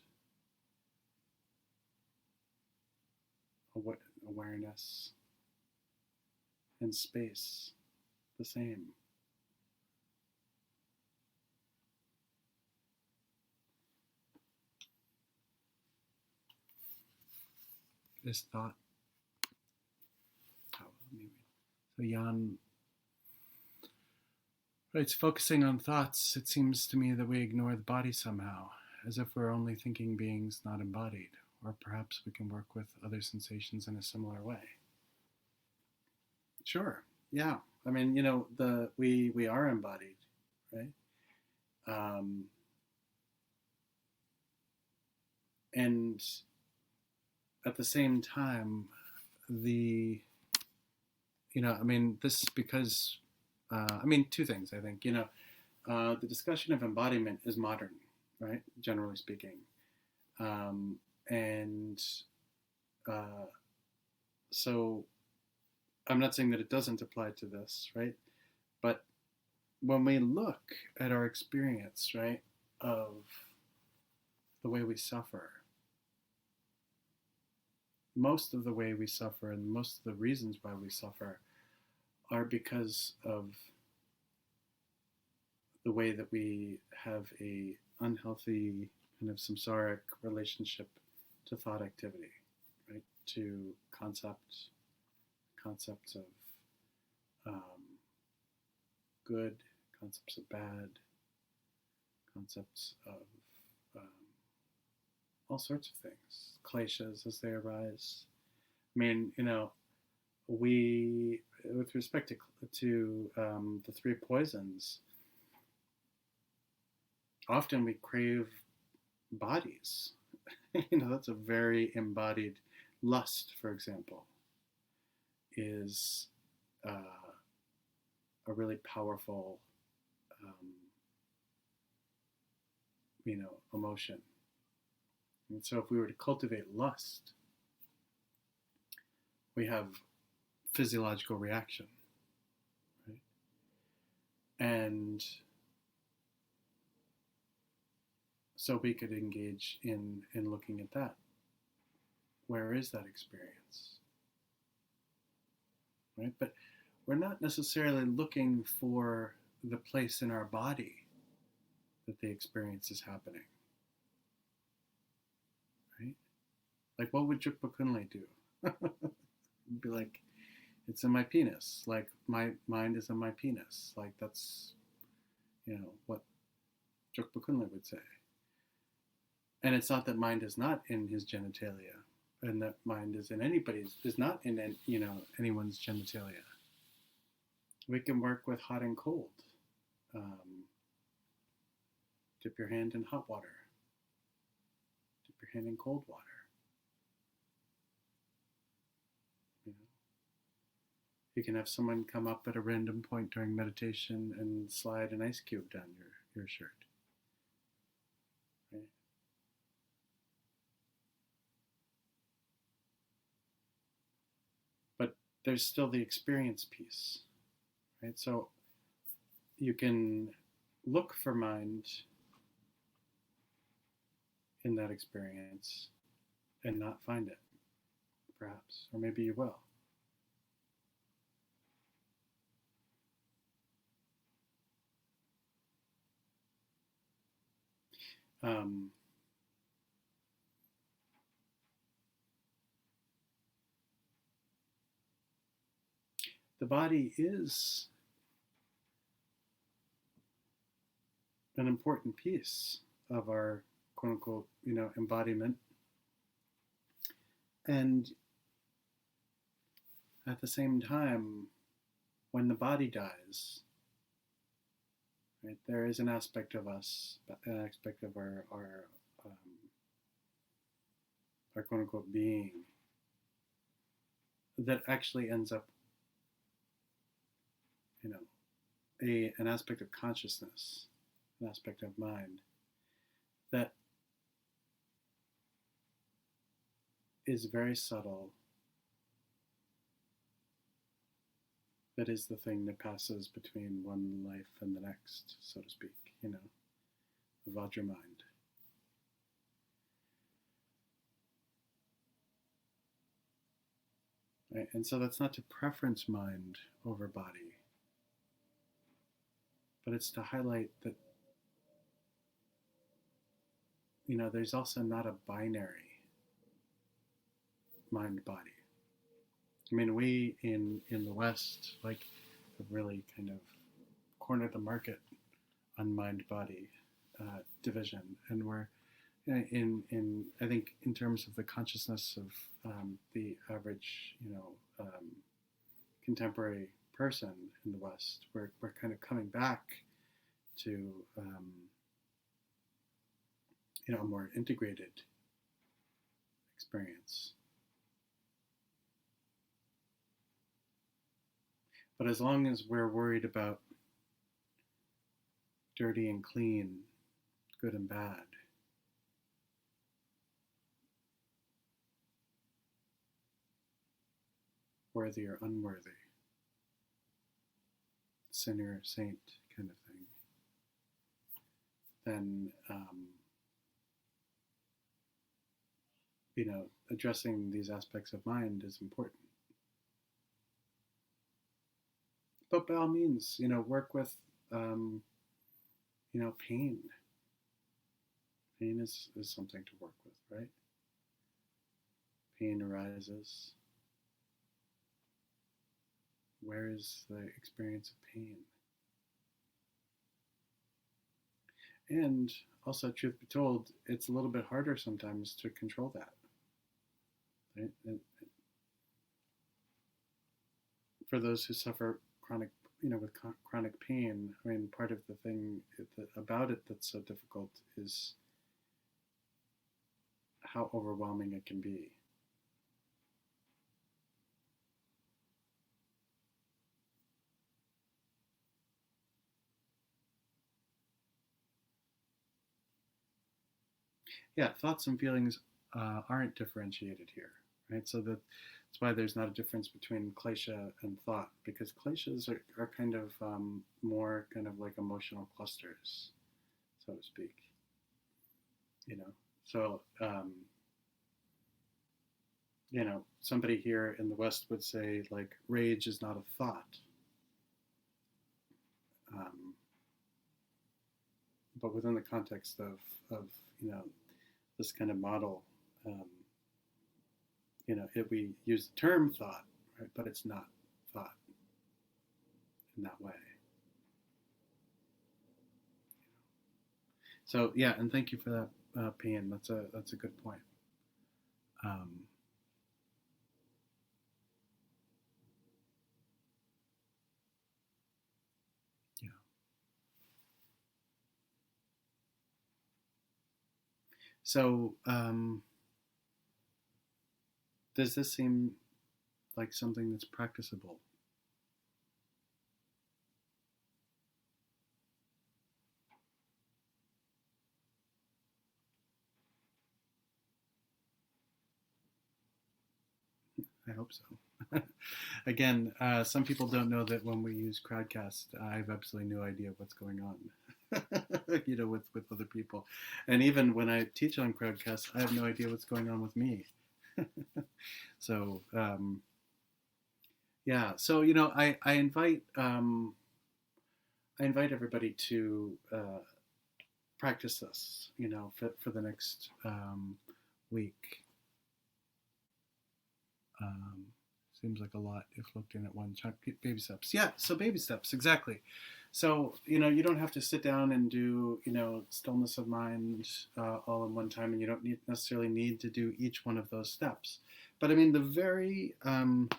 awareness and space the same. Is thought. Oh, so Jan writes, focusing on thoughts, it seems to me that we ignore the body somehow, as if we're only thinking beings not embodied, or perhaps we can work with other sensations in a similar way. Sure. Yeah. I mean, we are embodied, right? Um, and at the same time, this because, two things, I think, the discussion of embodiment is modern, right? Generally speaking. And so I'm not saying that it doesn't apply to this, right? But when we look at our experience, right, of the way we suffer, most of the way we suffer and most of the reasons why we suffer are because of the way that we have a unhealthy kind of samsaric relationship to thought activity, right? To concepts of good, concepts of bad, concepts of um, all sorts of things, kleshas as they arise. I mean, we, with respect to the three poisons, often we crave bodies. That's a very embodied lust, for example, is a really powerful, emotion. And so if we were to cultivate lust, we have physiological reaction, right? And so we could engage in looking at that. Where is that experience? Right? But we're not necessarily looking for the place in our body that the experience is happening. Right? Like, what would Jukpa Kunle do? It'd be like, it's in my penis. Like, my mind is in my penis. Like, that's, what Jukpa Kunle would say. And it's not that mind is not in his genitalia, and that mind is not in anyone's genitalia. We can work with hot and cold. Dip your hand in hot water. Dip your hand in cold water. You can have someone come up at a random point during meditation and slide an ice cube down your shirt. Right? But there's still the experience piece, right? So you can look for mind in that experience and not find it, perhaps, or maybe you will. The body is an important piece of our quote unquote, embodiment. And at the same time, when the body dies, right, there is an aspect of us, an aspect of our quote unquote being that actually ends up, an aspect of consciousness, an aspect of mind that is very subtle, that is the thing that passes between one life and the next, so to speak, the Vajra mind. Right? And so that's not to preference mind over body, but it's to highlight that, there's also not a binary mind body. I mean, we in the West, like, have really kind of cornered the market on mind body division, and we're in I think in terms of the consciousness of the average contemporary person in the West, we're kind of coming back to a more integrated experience. But as long as we're worried about dirty and clean, good and bad, worthy or unworthy, sinner or saint kind of thing, then addressing these aspects of mind is important. But by all means, work with pain. Pain is something to work with, right? Pain arises. Where is the experience of pain? And also, truth be told, it's a little bit harder sometimes to control that. Right? And for those who suffer chronic, with chronic pain, I mean, part of the thing about it that's so difficult is how overwhelming it can be. Yeah, thoughts and feelings aren't differentiated here, right? So that's why there's not a difference between klesha and thought, because kleshas are kind of more kind of like emotional clusters, so to speak. So somebody here in the West would say, like, rage is not a thought. But within the context of this kind of model, we use the term thought, right? But it's not thought in that way. So yeah, and thank you for that, Pain. That's a good point. Yeah. So does this seem like something that's practicable? I hope so. Again, some people don't know that when we use Crowdcast, I have absolutely no idea what's going on, with other people. And even when I teach on Crowdcast, I have no idea what's going on with me. So, yeah. So, I invite everybody to practice this, for the next week. Seems like a lot if looked in at one chunk. Baby steps. Yeah, so baby steps, exactly. So, you don't have to sit down and do, stillness of mind all in one time, and you don't necessarily need to do each one of those steps. But I mean, the very, one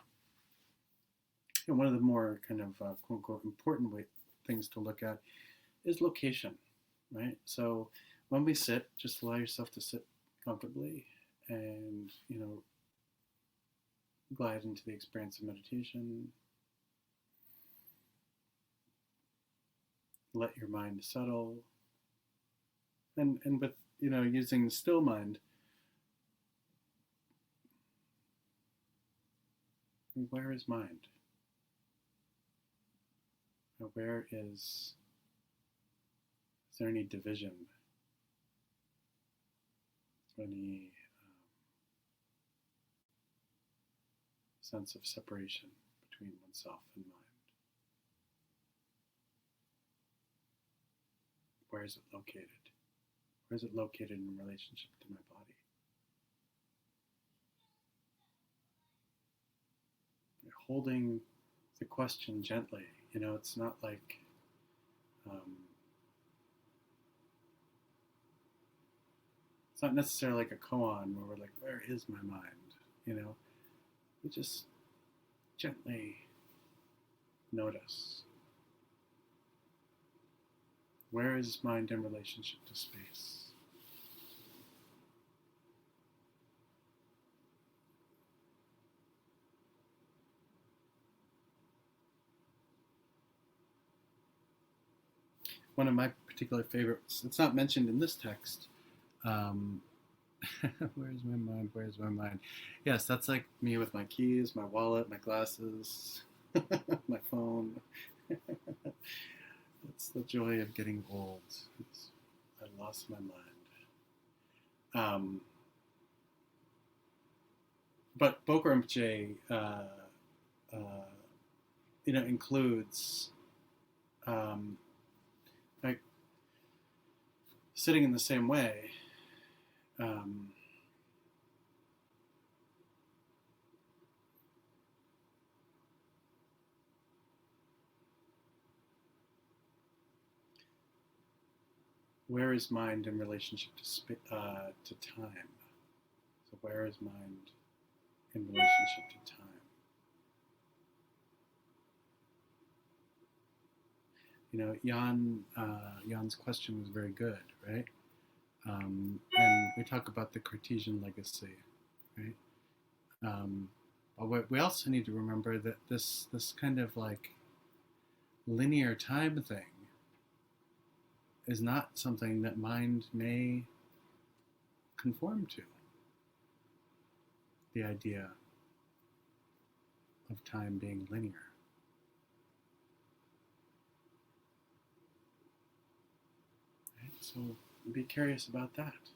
of the more kind of quote unquote important things to look at is location, right? So when we sit, just allow yourself to sit comfortably and, glide into the experience of meditation. Let your mind settle. And with, using the still mind, where is mind? Where is there any division? Any sense of separation between oneself and mind? where is it located? Where is it located in relationship to my body? Holding the question gently. It's not like it's not necessarily like a koan where we're like, where is my mind? We just gently notice. Where is mind in relationship to space? One of my particular favorites, it's not mentioned in this text. Where's my mind? Where's my mind? Yes, that's like me with my keys, my wallet, my glasses, my phone. That's the joy of getting old. I lost my mind. But Boker Rinpoche, includes like sitting in the same way. Where is mind in relationship to time? So where is mind in relationship to time? Jan's question was very good, right? And we talk about the Cartesian legacy, right? But we also need to remember that this kind of like linear time thing is not something that mind may conform to. The idea of time being linear. Right? So be curious about that.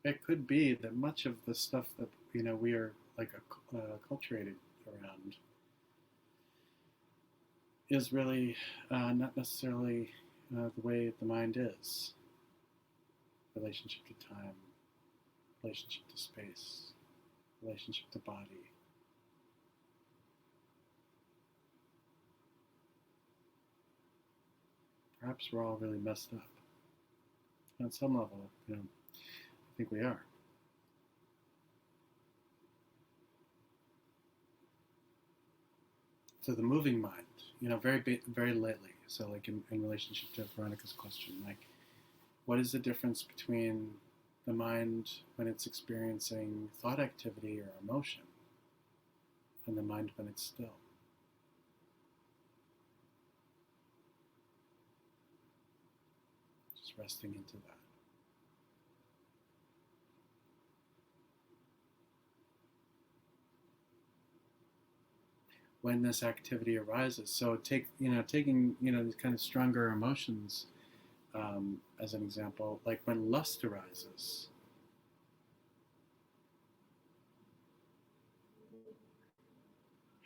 It could be that much of the stuff that we are like acculturated around is really not necessarily the way the mind is. Relationship to time, relationship to space, relationship to body. Perhaps we're all really messed up. On some level, I think we are. So the moving mind, very lately. So like in relationship to Veronica's question, like what is the difference between the mind when it's experiencing thought activity or emotion and the mind when it's still? Just resting into that. When this activity arises, so taking these kind of stronger emotions as an example, like when lust arises,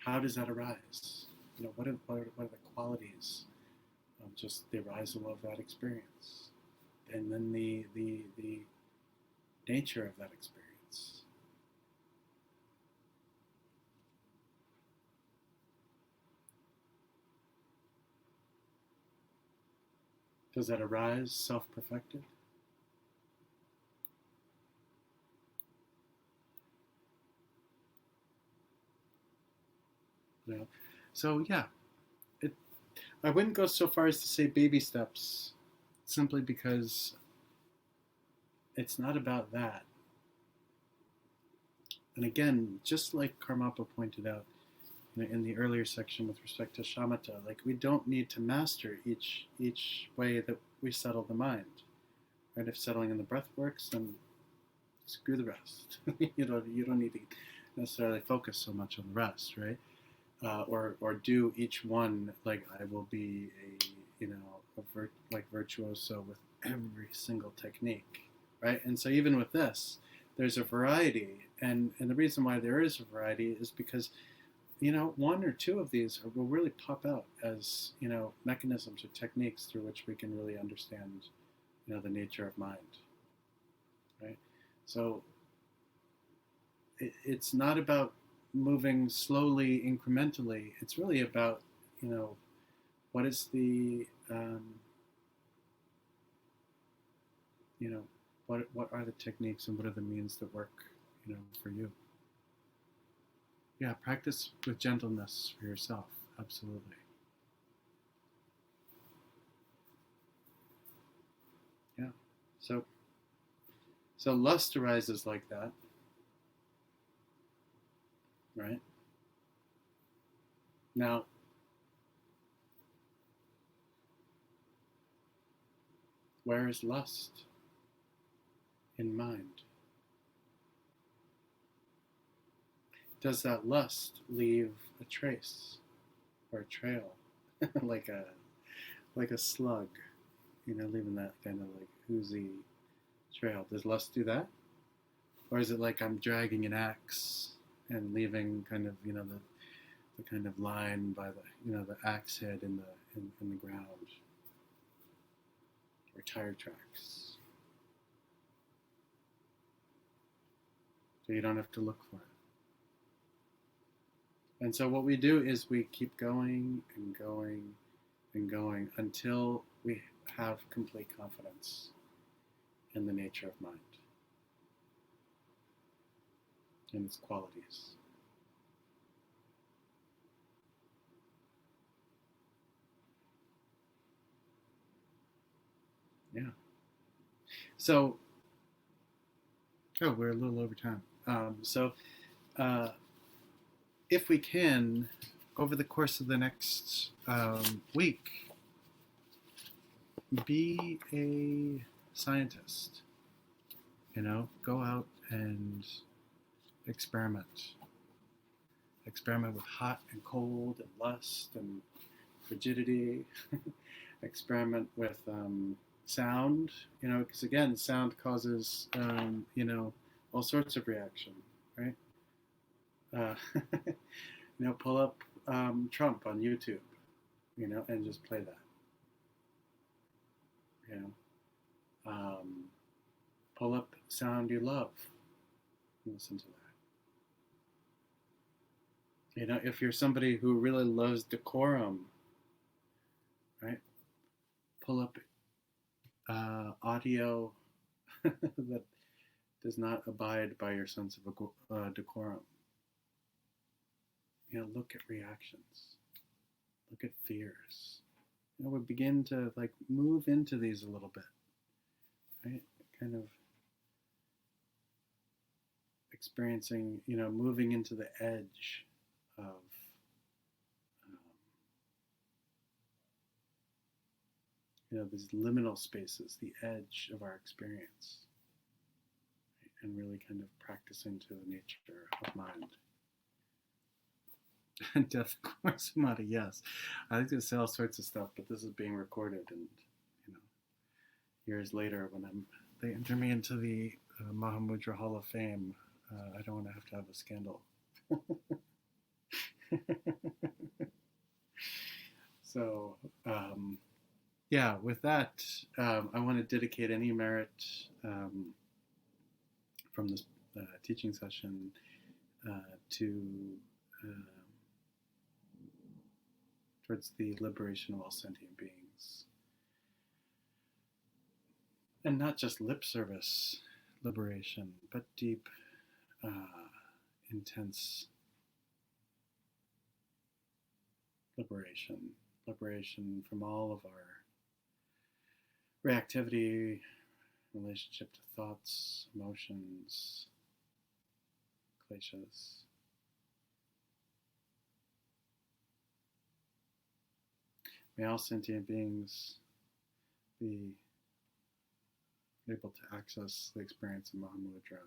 how does that arise? What are the qualities of just the arisal of that experience, and then the nature of that experience? Does that arise self-perfected? So yeah, I wouldn't go so far as to say baby steps, simply because it's not about that. And again, just like Karmapa pointed out in the earlier section with respect to shamatha, like we don't need to master each way that we settle the mind. Right? If settling in the breath works, then screw the rest. You don't need to necessarily focus so much on the rest, right? Or do each one like I will be like virtuoso with every single technique, right? And so even with this, there's a variety, and the reason why there is a variety is because one or two of these will really pop out as, mechanisms or techniques through which we can really understand, the nature of mind, right? So it's not about moving slowly, incrementally. It's really about, what is the, what are the techniques and what are the means that work, for you. Yeah, practice with gentleness for yourself. Absolutely. Yeah. So lust arises like that, right? Now, where is lust in mind? Does that lust leave a trace or a trail, like a slug, leaving that kind of like oozy trail? Does lust do that, or is it like I'm dragging an axe and leaving kind of the kind of line by the axe head in the ground, or tire tracks, so you don't have to look for it? And so what we do is we keep going and going and going until we have complete confidence in the nature of mind and its qualities. Yeah. So, we're a little over time. Uh, if we can, over the course of the next week, be a scientist. Go out and experiment. Experiment with hot and cold and lust and frigidity. Experiment with sound, because again, sound causes, all sorts of reaction, right? Uh, pull up Trump on YouTube, and just play that. You pull up sound you love, and listen to that. If you're somebody who really loves decorum, right? Pull up audio that does not abide by your sense of decorum. Look at reactions, look at fears. We begin to like move into these a little bit, right? Kind of experiencing, moving into the edge of these liminal spaces, the edge of our experience, right? And really kind of practicing to the nature of mind. And death, of course, Muddy, yes. I think there's all sorts of stuff, but this is being recorded, and years later, when they enter me into the Mahamudra Hall of Fame, I don't want to have a scandal. So, yeah, with that, I want to dedicate any merit from this teaching session to towards the liberation of all sentient beings. And not just lip service liberation, but deep, intense liberation from all of our reactivity, relationship to thoughts, emotions, kleshas. May all sentient beings be able to access the experience of Mahamudra.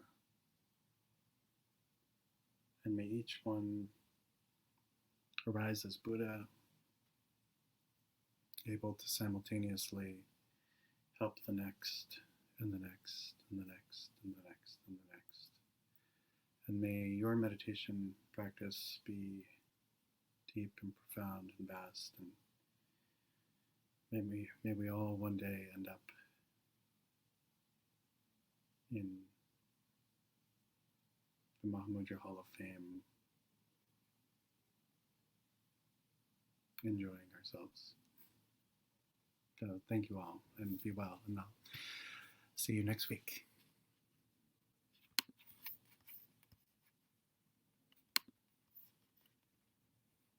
And may each one arise as Buddha, able to simultaneously help the next, and the next, and the next, and the next, and the next. And may your meditation practice be deep and profound and vast, and may we all one day end up in the Mahamudra Hall of Fame, enjoying ourselves. So thank you all, and be well, and I'll see you next week.